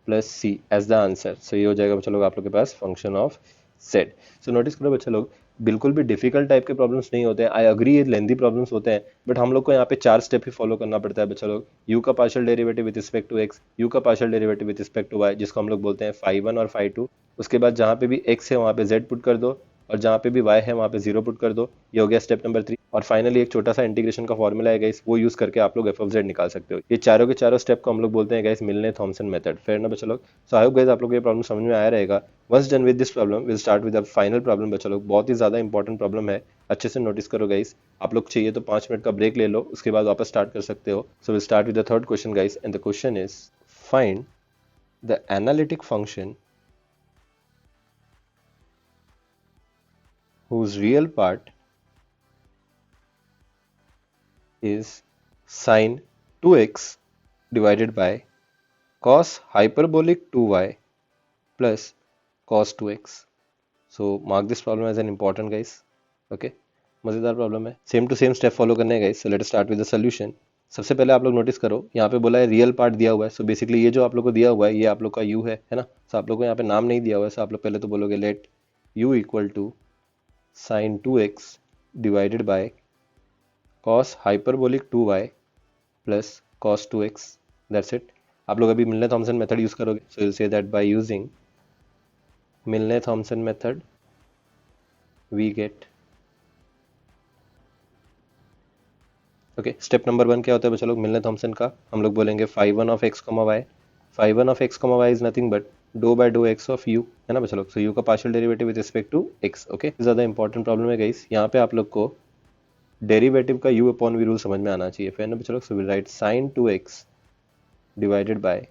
plus C as the answer. So ये हो जाएगा बच्चा लोग आप लोग के पास function of Z. So notice करो बच्चा लोग, बिल्कुल भी डिफिकल्ट टाइप के प्रॉब्लम्स नहीं होते हैं। आई अग्री ये लेंदी प्रॉब्लम्स होते हैं, बट हम लोग को यहाँ पे 4 स्टेप ही फॉलो करना पड़ता है बच्चा लोग। यू का partial derivative with respect to X, U का partial derivative with respect to Y, जिसको हम लोग बोलते हैं फाई वन और फाई टू। उसके बाद जहाँ पे भी एक्स है वहाँ पे जेड पुट कर दो, और जहाँ पे भी वाई है वहाँ पे जीरो पुट कर दो। ये हो गया स्टेप नंबर 3। और फाइनली एक छोटा सा इंटीग्रेशन का फॉर्मूला है गाइस, वो यूज करके आप लोग एफ ऑफ जेड निकाल सकते हो। ये चारों के चारों स्टेप को हम लोग बोलते हैं गाइस मिलने थॉमसन मेथड। फेयर ना बच्चा लोग? सो आई होप गाइस आप लोग को ये प्रॉब्लम समझ में आया रहेगा। Once done with this problem will start with the final problem बच्चा लोग। बहुत ही ज्यादा इंपॉर्टेंट प्रॉब्लम है, अच्छे से नोटिस करो गाइस। आप लोग चाहिए तो 5 मिनट का ब्रेक ले लो, उसके बाद वापस स्टार्ट कर सकते हो। So will start with the third question guys, and the question is find the analytic function whose real part is sine 2x divided by cos hyperbolic 2y plus cos 2x. So mark this problem as an important guys. Okay, मजेदार problem है। Same to same step follow करने हैं guys. So let us start with the solution. सबसे पहले आप लोग notice करो, यहाँ पे बोला है रियल पार्ट दिया हुआ है। सो बेसिकली ये जो आप लोग को दिया हुआ है ये आप लोग का u है ना। सो आप लोग को यहाँ पे नाम नहीं दिया हुआ है। सो आप लोग पहले तो बोलोगे let u equal to sine 2x divided by cos hyperbolic 2y plus cos 2x. That's it. आप लोग अभी मिलने थॉमसन मेथड यूज करोगे। So you say that by using Milne Thomson method we get. Okay, step number 1 क्या होता है बच्चा लोग मिलने थॉमसन का? हम लोग बोलेंगे phi one of x comma y. Phi one of x comma y is nothing but doe by dough x of u, है ना बच्चा लोग। सो यू का partial derivative with respect to x. Okay, ज्यादा इंपॉर्टेंट प्रॉब्लम है guys. यहाँ पे आप लोग को डेरिवेटिव का u अपॉन v रूल समझ में आना चाहिए। फिर ना बच्चा लोग, so will write sine 2x divided by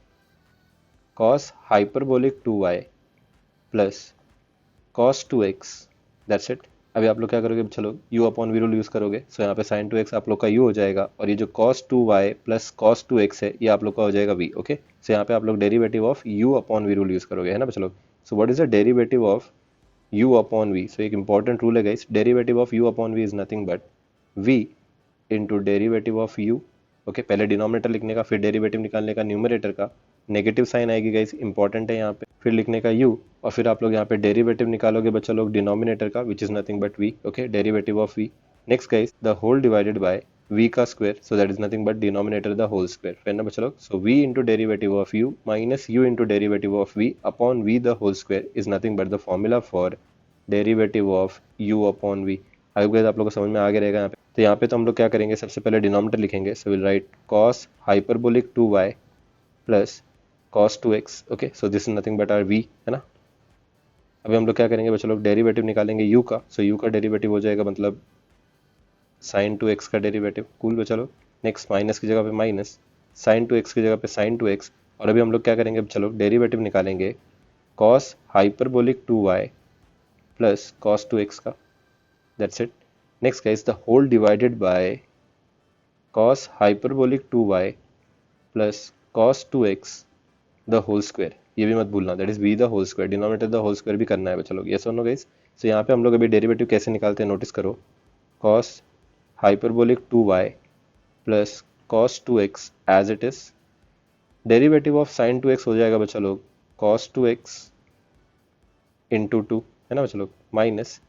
cos hyperbolic 2y plus cos 2x। That's it. अभी आप लोग क्या करोगे चलो, u upon we rule use करोगे। सो यहाँ पे sin 2x आप लोग का u हो जाएगा, और ये जो cos 2y plus cos 2x है ये आप लोग का हो जाएगा v। ओके, सो यहाँ पे आप लोग derivative of u upon we rule use करोगे, है ना बच्चा लोग। So what is the derivative of u upon v? So एक इंपॉर्टेंट रूल है guys, derivative of u upon v is nothing but v into derivative of u। Okay, पहले denominator लिखने का, फिर डेरिवेटिव निकालने का न्यूमरेटर का। नेगेटिव साइन आएगी गाइस, इंपॉर्टेंट है यहाँ पे। फिर लिखने का u, और फिर आप लोग यहाँ पे डेरिवेटिव निकालोगे बच्चा लोग डिनोमिनेटर का, which is nothing but v। Okay, derivative of v। Next guys the whole divided by v का square, so that is nothing but denominator the whole square. फिर ना बच्चा लोग, so v into derivative of u minus u into derivative of v upon v the whole square is nothing but the formula for derivative of u upon v। I hope guys आप लोगों को समझ में आ गया रहेगा यहाँ पे। तो यहाँ पे तो हम लोग क्या करेंगे, सबसे पहले डिनोमिनेटर लिखेंगे। So will write cos hyperbolic 2y plus cos 2x। Okay, so this is nothing but our v, है ना। अभी हम लोग क्या करेंगे बच्चों लोग, डेरिवेटिव निकालेंगे u का। सो u का डेरिवेटिव हो जाएगा मतलब sin 2x का डेरिवेटिव। कूल बच्चा लोग। नेक्स्ट माइनस की जगह पे माइनस, sin 2x की जगह पे sin 2x। और अभी हम लोग क्या करेंगे चलो, डेरिवेटिव निकालेंगे cos hyperbolic 2y plus cos 2x का। That's it. Next guys, the whole divided by cos hyperbolic 2y plus cos 2x the whole square। ये भी मत भूलना, that is v the whole square, denominator the whole square भी करना है बच्चा लोग। yes or no guys? so यहाँ पे हम लोग अभी डेरिवेटिव कैसे निकालते हैं नोटिस करो। cos hyperbolic 2y plus cos 2x as it is। Derivative of sin 2x हो जाएगा बच्चा लोग cos 2x इंटू 2, है ना बच्चा लोग, माइनस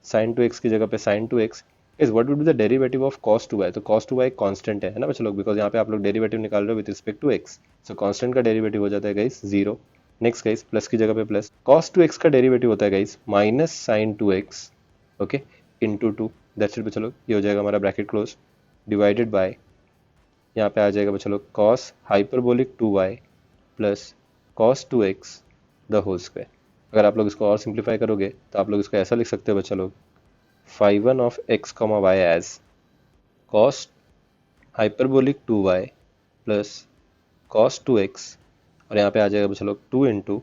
sin 2x की जगह पे sin 2x is what would be the derivative of cos 2y। तो cos 2y कांस्टेंट है ना बच्चा लोग, बिकॉज यहाँ पे आप लोग डेरिवेटिव निकाल रहे हो with respect to x। So constant का डेरिवेटिव हो जाता है गाइस 0। नेक्स्ट गाइस प्लस की जगह पे प्लस, cos 2x का डेरिवेटिव होता है guys minus sin 2x। Okay, into 2। That's it बच्चा लोग, ये हो जाएगा हमारा ब्रैकेट क्लोज, डिवाइडेड बाय यहाँ पे आ जाएगा बच्चा लोग cos hyperbolic 2y plus cos 2x the whole square. अगर आप लोग इसको और सिंप्लीफाई करोगे तो आप लोग इसको ऐसा लिख सकते हो बच्चा लोग, phi one of x comma y as cos hyperbolic 2y plus cos 2x। और यहाँ पे आ जाएगा बच्चा लोग 2 इंटू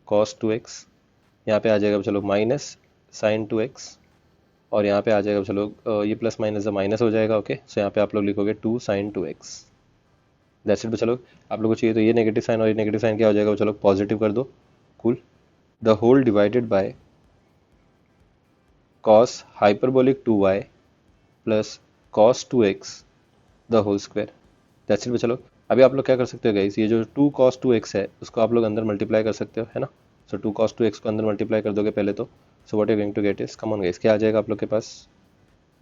cos 2x। यहाँ पे आ जाएगा बच्चा लोग माइनस sin 2x और यहाँ पे आ जाएगा चलो ये प्लस माइनस माइनस हो जाएगा। ओके, सो यहाँ पे आप लोग लिखोगे 2 sin 2x। That's it. चलो आप लोगों को चाहिए तो ये नेगेटिव साइन और ये नेगेटिव साइन क्या हो जाएगा, चलो पॉजिटिव कर दो। Cool. The whole divided bye cos hyperbolic 2y plus cos 2x the whole square. That's it. चलो अभी आप लोग क्या कर सकते हो गाइस, ये जो 2 cos 2x है उसको आप लोग अंदर मल्टीप्लाई कर सकते हो, है ना। सो 2 cos 2x को अंदर मल्टीप्लाई कर दोगे पहले तो। So what you going to get is, come on guys, क्या आ जाएगा आप लोग के पास,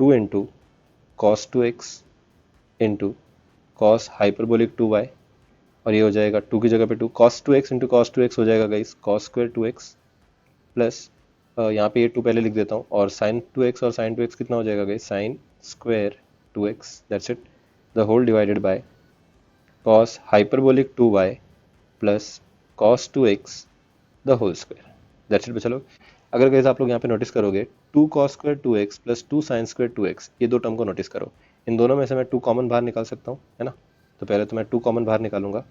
2 into cos 2x into cos hyperbolic 2y, और ये हो जाएगा 2 की जगह पे 2 cos 2x into cos 2x हो जाएगा guys cos square 2x plus यहाँ पे ये 2 पहले लिख देता हूँ, और sin 2x और sin 2x कितना हो जाएगा guys, sin square 2x। That's it. The whole divided bye cos hyperbolic 2y plus cos 2x the whole square. That's it. चलो अगर गाइस आप लोग यहाँ पे नोटिस करोगे 2 cos square 2x plus 2 sin square 2x, ये दो टर्म को नोटिस करो। इन दोनों में से मैं 2 कॉमन बाहर निकाल सकता हूँ, है ना। तो पहले तो मैं 2 कॉमन बाहर निकालूंगा,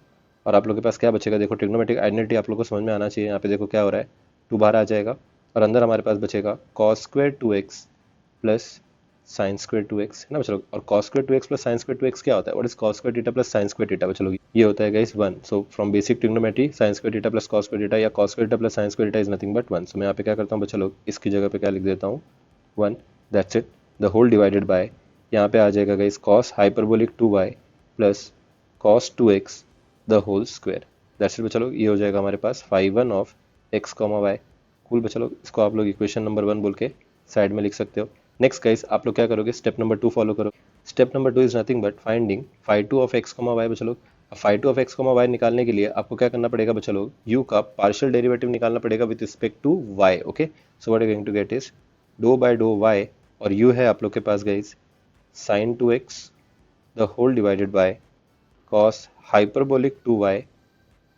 और आप लोग के पास क्या बचेगा, देखो ट्रिग्नोमेट्रिक आइडेंटिटी आप लोग को समझ में आना चाहिए। यहाँ पे देखो क्या हो रहा है, 2 बाहर आ जाएगा और अंदर हमारे पास बचेगा cos square 2x plus sine square 2x, है ना बच्चों। और cos square 2x plus sine square 2x क्या होता है, what is cos square theta plus sine square theta बच्चों, ये होता है guys 1। So from basic trigonometry sine square theta plus cos square theta या cos square theta plus sine square theta is nothing but 1। सो मैं यहाँ पे क्या करता हूँ बच्चों लोग, इसकी जगह पे क्या लिख देता हूँ 1। That's it. The whole divided by, यहाँ पे आ जाएगा guys cos hyperbolic 2y plus cos 2x the whole square. That's it बच्चों लोग, ये हो जाएगा हमारे पास 5 of x comma y. Cool बच्चों लोग, इसको आप लोग इक्वेशन नंबर 1 बोल के साइड में लिख सकते हो। नेक्स्ट गाइस आप लोग क्या करोगे, स्टेप नंबर 2 फॉलो करो। Step number 2 is nothing but finding phi2 of x comma y बच्चों लोग। अब phi2 of x comma Y निकालने के लिए आपको क्या करना पड़ेगा बच्चों लोग, u का पार्शियल डेरिवेटिव निकालना पड़ेगा with respect to y। Okay, so what you going to get is do by dough y, और u है आप लोग के पास guys sin 2x the whole divided bye cos hyperbolic 2y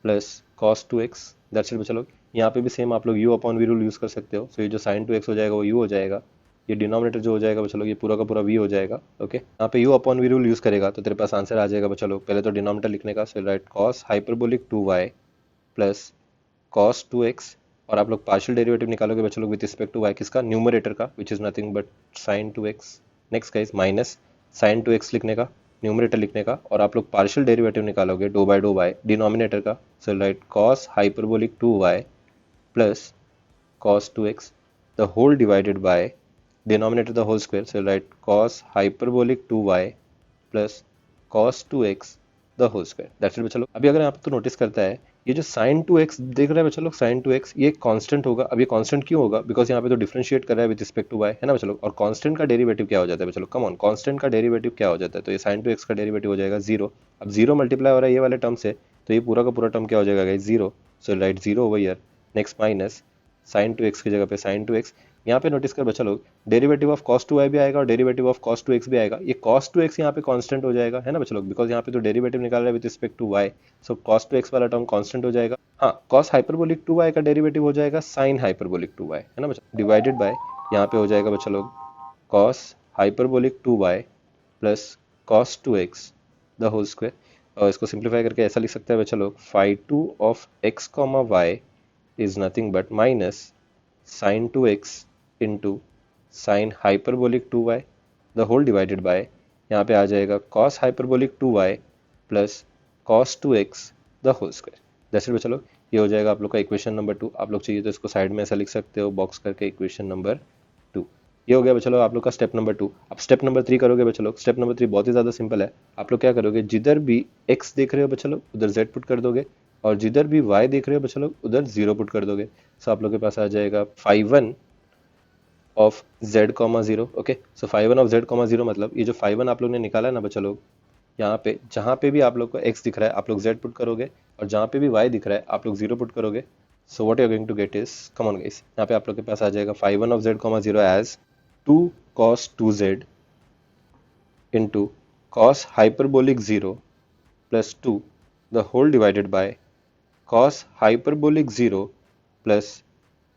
plus cos 2x। That's it बच्चा लोग। यहाँ पे भी सेम आप लोग u upon we rule use कर सकते हो। सो ये जो sin 2x हो जाएगा वो u हो जाएगा, ये डिनोमिनेटर जो हो जाएगा बच्चा लोग ये पूरा का पूरा v हो जाएगा। ओके, यहाँ पे u upon we rule use करेगा तो तेरे पास आंसर आ जाएगा बच्चा लोग। पहले तो डिनोमिनेटर लिखने का, so right cos hyperbolic 2y plus cos 2x, और आप लोग पार्शियल डेरिवेटिव निकालोगे बच्चा लोग विद रिस्पेक्ट टू y, किसका, न्यूमरेटर का, which is nothing but sin 2x। Next guys minus sin 2x लिखने का, न्यूमरेटर लिखने का, और आप लोग पार्शियल डेरिवेटिव निकालोगे dough by dough y denominator का। So right cos hyperbolic 2y plus cos 2x the whole divided by denominator the whole square. So right cos hyperbolic 2y plus cos 2x the whole square. That's it बच्चा लोग। अभी अगर आप तो notice करता है ये जो sin 2x देख रहे हैं बच्चा लोग, sin 2x ये कांस्टेंट होगा। अब ये कांस्टेंट क्यों होगा, बिकॉज यहाँ पे तो डिफरेंशिएट कर रहा है विद रिस्पेक्ट टू y, है ना बच्चा लोग। और कांस्टेंट का डेरिवेटिव क्या हो जाता है बच्चा लोग, कम ऑन, कांस्टेंट का डेरिवेटिव क्या हो जाता है, तो ये sin 2x का डेरिवेटिव हो जाएगा 0। अब 0 मल्टीप्लाई हो रहा है ये वाले टर्म से, तो ये पूरा का पूरा टर्म क्या हो जाएगा guys, 0। So right 0 over here. Next minus sin 2x की जगह पे sin 2x। यहाँ पे नोटिस कर बच्चा लोग, डेरिवेटिव ऑफ cos 2y भी आएगा और डेरिवेटिव ऑफ cos 2x भी आएगा। ये cos 2x यहाँ पे कांस्टेंट हो जाएगा, है ना बच्चा लोग, बिकॉज यहाँ पे तो डेरिवेटिव निकाल रहा है with respect to y। So cos 2x वाला टर्म कांस्टेंट हो जाएगा। हाँ, cos हाइपरबोलिक 2y का डेरिवेटिव हो जाएगा sin हाइपरबोलिक 2y, है ना बच्चा, डिवाइडेड बाय यहाँ पे हो जाएगा बच्चा लोग cos hyperbolic 2y plus cos 2x the whole square. और इसको सिंप्लीफाई करके ऐसा लिख सकते हैं बच्चा लोग, phi2 of x comma y is nothing but minus sin 2x into sin hyperbolic 2y the whole divided by, यहाँ पे आ जाएगा cos hyperbolic 2y plus cos 2x the whole square। That's it बच्चा लोग, ये हो जाएगा आप लोग का इक्वेशन नंबर 2। आप लोग चाहिए तो इसको साइड में ऐसा लिख सकते हो बॉक्स करके, इक्वेशन नंबर 2। ये हो गया बच्चा लोग आप लोग का स्टेप नंबर 2। अब स्टेप नंबर 3 करोगे बच्चा लोग। स्टेप नंबर 3 बहुत ही ज़्यादा सिंपल है। आप लोग क्या करोगे, जिधर भी x देख रहे हो बच्चा लोग उधर z पुट कर दोगे, और जिधर भी y देख रहे हो बच्चा लोग उधर 0 पुट कर दोगे। सो आप लोग के पास आ जाएगा 5 of z comma 0। Okay, so 5 of z comma 0 मतलब ये जो 5 आप लोग ने निकाला है ना बच्चा लोग, यहाँ पे जहाँ पे भी आप लोग को x दिख रहा है आप लोग z पुट करोगे, और जहाँ पे भी y दिख रहा है आप लोग 0 पुट करोगे। So what you are going to get is, come on guys, यहाँ पे आप लोग के पास आ जाएगा 5 of z comma 0 as 2 cos 2z into cos hyperbolic 0 plus 2 the whole divided by cos hyperbolic 0 plus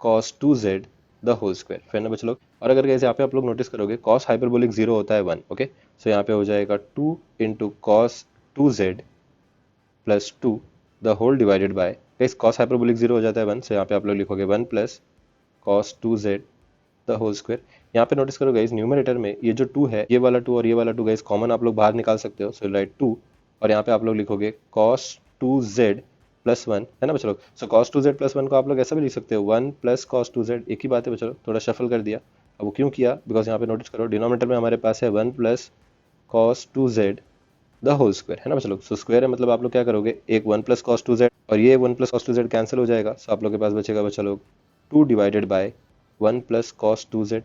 cos 2z the whole square. फिर ना बच्चे लोग, और अगर कैसे यहाँ पे आप लोग नोटिस करोगे cos हाइपरबोलिक 0 होता है 1। ओके, सो यहाँ पे हो जाएगा 2 into cos 2z plus 2 the whole divided bye, cos hyperbolic 0 हो जाता है 1, सो यहाँ पे आप लोग लिखोगे 1 plus cos 2z the the whole square. यहाँ पे नोटिस करो गाइस, न्यूमरेटर में ये जो 2 है, ये वाला 2 और ये वाला 2 गाइस कॉमन आप लोग बाहर निकाल सकते हो। सो राइट 2 और यहाँ पे आप लोग लिखोगे cos 2z प्लस 1 है ना बच्चों लोग। सो cos 2z प्लस 1 को आप लोग ऐसा भी लिख सकते हो 1 प्लस cos 2z, एक ही बात है बच्चों लोग, थोड़ा शफल कर दिया। अब वो क्यों किया, बिकॉज यहाँ पे नोटिस करो डिनोमिनेटर में हमारे पास है 1 plus cos 2z the whole square है ना बच्चों लोग। सो स्क्वायर है मतलब आप लोग क्या करोगे, एक 1 प्लस cos 2z और ये 1 प्लस cos 2z कैंसिल हो जाएगा। सो आप लोग के पास बचेगा बच्चों लोग 2 divided by 1 plus cos 2z,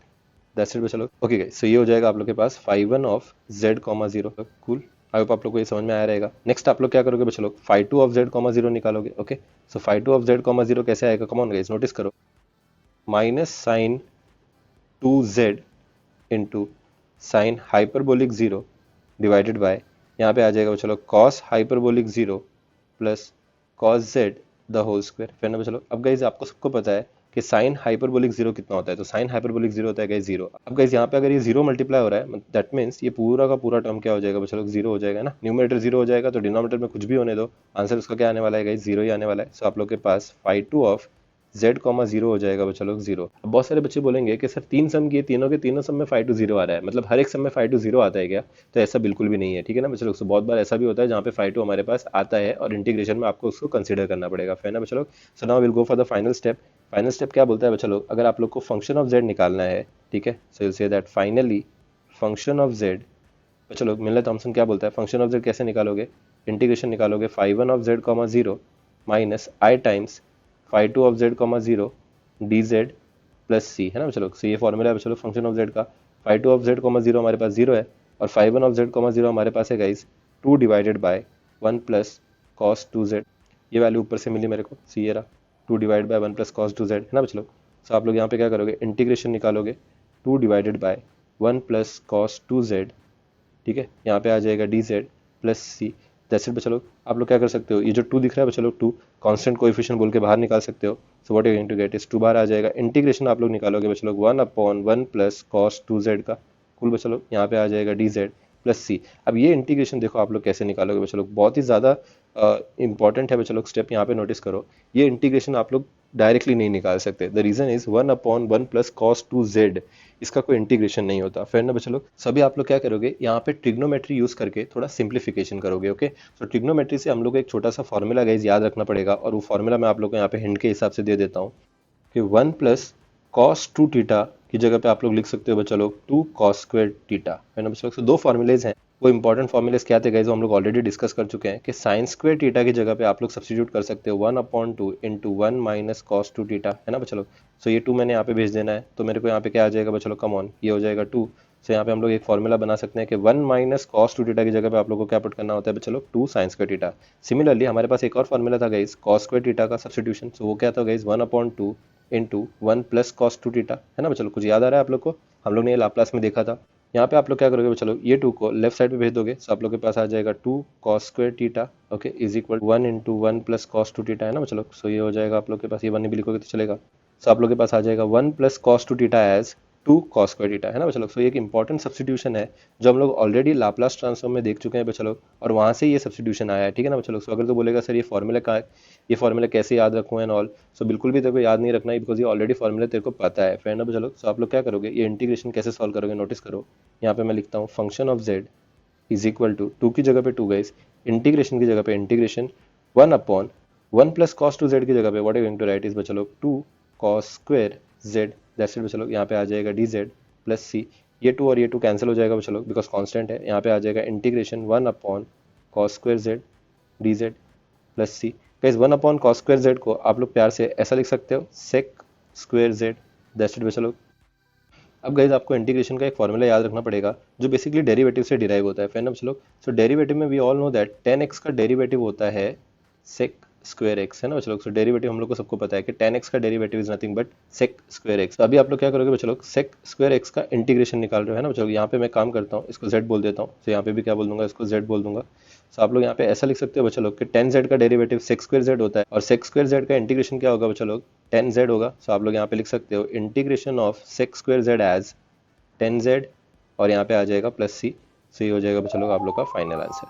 that's it बच्चों लोग। ओके गाइस, सो ये हो जाएगा आप लोग के पास phi1 of z, 0। Cool, I hope आप लोग को ये समझ में आया रहेगा। नेक्स्ट आप लोग क्या करोगे बच्चों लोग, phi2 ऑफ z, 0 निकालोगे। Okay, so phi2 of z, 0 कैसे आएगा, कम ऑन गाइस नोटिस करो, minus sine 2z into sine hyperbolic 0 divided by, यहाँ पे आ जाएगा चलो cos hyperbolic 0 plus cos z the whole square. फिर ना चलो, अब गाइज आपको सबको पता है कि साइन हाइपरबोलिक 0 कितना होता है, तो साइन हाइपरबोलिक 0 होता है गाइज 0। अब गाइज यहाँ पे अगर ये 0 मल्टीप्लाई हो रहा है, दैट मीन्स ये पूरा का पूरा टर्म क्या हो जाएगा बच्चों लोग, 0 हो जाएगा ना। न्यूमरेटर 0 हो जाएगा तो डिनोमिनेटर में कुछ भी होने दो, आंसर उसका क्या आने वाला है गाइज, 0 ही आने वाला है। सो आप लोग के पास phi2 ऑफ z, 0 हो जाएगा बच्चों लोग 0। अब बहुत सारे बच्चे बोलेंगे कि सर 3 सम किए, तीनों के तीनों सम में phi2 0 आ रहा है, मतलब हर एक सम में phi2 0 आता है क्या, तो ऐसा बिल्कुल भी नहीं है, ठीक है ना बच्चों लोग। बहुत बार ऐसा भी होता है जहाँ पे phi2 हमारे पास आता है और इंटीग्रेशन में आपको उसको कंसिडर करना पड़ेगा, फिर ना बच्चों लोग। So now will go for the final step. Final step क्या बोलता है बच्चों लोग, अगर आप लोग को फंक्शन ऑफ z निकालना है, ठीक है, सो you say that finally function of z, बच्चों लोग मिलने थॉमसन क्या बोलता है, फंक्शन ऑफ z कैसे निकालोगे, इंटीग्रेशन निकालोगे phi1 of z, 0 minus i times phi2 of z, 0 dz plus c है ना बच्चों लोग। सो ये फॉर्मूला है बच्चों लोग फंक्शन ऑफ z का। phi2 ऑफ z, 0 हमारे पास 0 है और phi1 ऑफ z, 0 हमारे पास है guys 2 divided by 1 plus cos 2z, ये वैल्यू ऊपर से मिली मेरे को, सी ये रहा 2 divide by 1 plus cos 2z है ना बच्चों लोग। सो आप लोग यहाँ पे क्या करोगे, इंटीग्रेशन निकालोगे 2 divided by 1 plus cos 2z, ठीक है, यहाँ पे आ जाएगा dz plus c, that's it बच्चों लोग। आप लोग क्या कर सकते हो, ये जो 2 दिख रहा है बच्चों लोग 2 कांस्टेंट कोएफिशिएंट बोल के बाहर निकाल सकते हो। So what you going to get is 2 बाहर आ जाएगा, इंटीग्रेशन आप लोग निकालोगे बच्चों लोग 1/1 प्लस cos 2z का, कुल बच्चों लोग यहाँ पे आ जाएगा dz प्लस c। अब ये इंटीग्रेशन देखो आप लोग कैसे निकालोगे बच्चों लोग, बहुत ही ज़्यादा इंपॉर्टेंट है बच्चों लोग स्टेप, यहाँ पे नोटिस करो। ये इंटीग्रेशन आप लोग डायरेक्टली नहीं निकाल सकते, the reason is 1/1 plus cos 2z, इसका कोई इंटीग्रेशन नहीं होता। फिर ना बच्चों लोग सभी आप लोग क्या करोगे, यहाँ पे ट्रिग्नोमेट्री यूज करके थोड़ा सिंप्लीफिकेशन करोगे। ओके, सो ट्रिग्नोमेट्री से हम लोग को एक छोटा सा फॉर्मूला गाइज याद रखना पड़ेगा, और वो फॉर्मूला मैं आप लोग को यहाँ पे हिंट के हिसाब से दे देता हूँ कि 1 प्लस cos 2 थीटा की जगह पे आप लोग लिख सकते हो बच्चा लोग 2 cos स्क्वायर थीटा, है ना बच्चा लोग। सो दो फॉर्मूलेज हैं, वो इंपॉर्टेंट फॉर्मूलेज क्या थे गाइज, वो हम लोग ऑलरेडी डिस्कस कर चुके हैं कि साइन स्क्वायर थीटा की जगह पे आप लोग सब्स्टिट्यूट कर सकते हो 1/2 इंटू 1 माइनस cos 2 थीटा, है ना बच्चा लोग। सो ये 2 मैंने यहाँ पे भेज देना है, तो मेरे को यहाँ पे क्या आ जाएगा बच्चा लोग, कम ऑन, ये हो जाएगा 2। सो यहाँ पे हम लोग एक फॉर्मूला बना सकते हैं कि 1 माइनस cos 2 थीटा की जगह पे आप लोग को क्या पुट करना होता है बच्चा लोग, 2 साइन स्क्वायर थीटा। सिमिलरली हमारे पास एक और फॉर्मूला था गाइज cos स्क्वायर थीटा का सब्स्टिट्यूशन, सो वो क्या था guys 1/2 into 1 plus cos 2 theta, है ना बच्चों, कुछ याद आ रहा है आप लोग को, हम लोग ने ये लाप्लास में देखा था। यहाँ पे आप लोग क्या करोगे बच्चों, ये 2 को लेफ्ट साइड पे भेज दोगे, सो आप लोग के पास आ जाएगा 2 cos square theta, okay, is equal 1 into 1 plus cos 2 theta, है ना बच्चों। सो ये हो जाएगा आप लोग के पास, ये 1 भी लिखोगे तो चलेगा। सो आप लोग के पास आ जाएगा 1 plus cos 2 theta as 2 cos square theta, है ना बच्चों। सो ये एक इंपॉर्टेंट सब्स्टिट्यूशन है जो हम लोग ऑलरेडी लाप्लास ट्रांसफॉर्म में देख चुके हैं बच्चों लोग, और वहाँ से ये सब्स्टिट्यूशन आया है, ठीक है ना बच्चों लोग। सो अगर तो बोलेगा सर ये फॉर्मूला का, ये फॉर्मूला कैसे याद रखूँ एंड ऑल, सो बिल्कुल भी तेरे को याद नहीं रखना है, बिकॉज ये ऑलरेडी फॉर्मूला तेरे को पता है, फिर ना बच्चों लोग। सो आप लोग क्या करोगे, ये इंटीग्रेशन कैसे सॉल्व करोगे, नोटिस करो, यहाँ पे मैं लिखता हूँ function of z is equal to 2 की जगह पे 2 गाइस, इंटीग्रेशन की जगह पे इंटीग्रेशन 1/1 प्लस cos 2z की जगह पे what are going to write is बच्चों लोग 2 cos square z, that's it बच्चों लोग। यहाँ पे आ जाएगा dz प्लस c, ये 2 और ये 2 कैंसिल हो जाएगा बच्चों लोग बिकॉज कांस्टेंट है। यहाँ पे आ जाएगा integration 1/cos square z dz plus c। Guys 1/cos square z को आप लोग प्यार से ऐसा लिख सकते हो sec square z, that's it बच्चों लोग। अब गाइज आपको इंटीग्रेशन का एक फॉर्मूला याद रखना पड़ेगा जो बेसिकली डेरिवेटिव से डिराइव होता है, फिर ना बच्चों। सो डेरिवेटिव में we all know that 10x का डेरिवेटिव होता है sec स्क्वायर x, है ना बच्चों। सो डेरिवेटिव हम लोग को सबको पता है कि 10x का derivative is nothing but sec square x। अभी आप लोग क्या करोगे बच्चों, sec स्क्वायर x का इंटीग्रेशन निकाल रहे हो, है ना बच्चों। यहाँ पे मैं काम करता हूँ, इसको z बोल देता हूँ, तो यहाँ पे भी क्या बोल दूंगा, इसको z बोल दूंगा। सो आप लोग यहाँ पे ऐसा लिख सकते हो बच्चों लोग कि 10z का डेरिवेटिव sec स्क्वायर z होता है, और sec स्क्वायर z का इंटीग्रेशन क्या होगा बच्चों लोग, 10z होगा। सो आप लोग यहाँ पे लिख सकते हो integration of sec square z as 10z, और यहाँ पे आ जाएगा प्लस c। सो ये हो जाएगा बच्चों लोग आप लोग का फाइनल आंसर।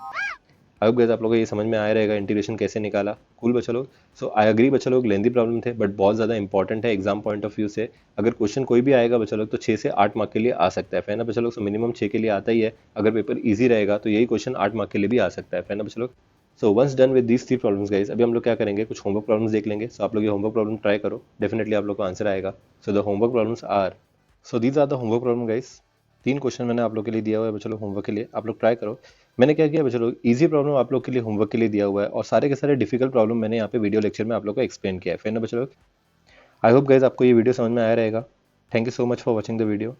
आई होप गाइस आप लोगों को ये समझ में आया रहेगा इंटीग्रेशन कैसे निकाला। कूल बच्चा लोग। सो आई अग्री बच्चा लोग, लेंदी प्रॉब्लम थे बट बहुत ज़्यादा इंपॉर्टेंट है एग्जाम पॉइंट ऑफ व्यू से। अगर क्वेश्चन कोई भी आएगा बच्चा लोग तो 6 से 8 मार्क के लिए आ सकता है, फैन बच्चा लोग। सो मिनिमम 6 के लिए आता ही है। अगर पेपर ईजी रहेगा तो यही क्वेश्चन 8 मार्क के लिए भी आ सकता है, फैन बच्चा लोग। So once done with these 3 problems guys, अभी हम लोग क्या करेंगे, कुछ होमवर्क प्रॉब्लम्स देख लेंगे। सो आप लोग ये होमवर्क प्रॉब्लम ट्राई करो, डेफिनेटली आप लोग को आंसर आएगा। So the homework problems are, so these are the homework problem guys. 3 question मैंने आप लोग के लिए दिया हुआ है बच्चों लोग होमवर्क के लिए, आप लोग ट्राई करो। मैंने क्या किया बच्चों लोग, इजी प्रॉब्लम आप लोग के लिए होमवर्क के लिए दिया हुआ है और सारे के सारे डिफिकल्ट प्रॉब्लम मैंने यहाँ पे वीडियो लेक्चर में आप लोग को एक्सप्लेन किया है, फिर ना बच्चों लोग। आई होप गाइज आपको ये वीडियो समझ में आया रहेगा। Thank you so much for watching the video.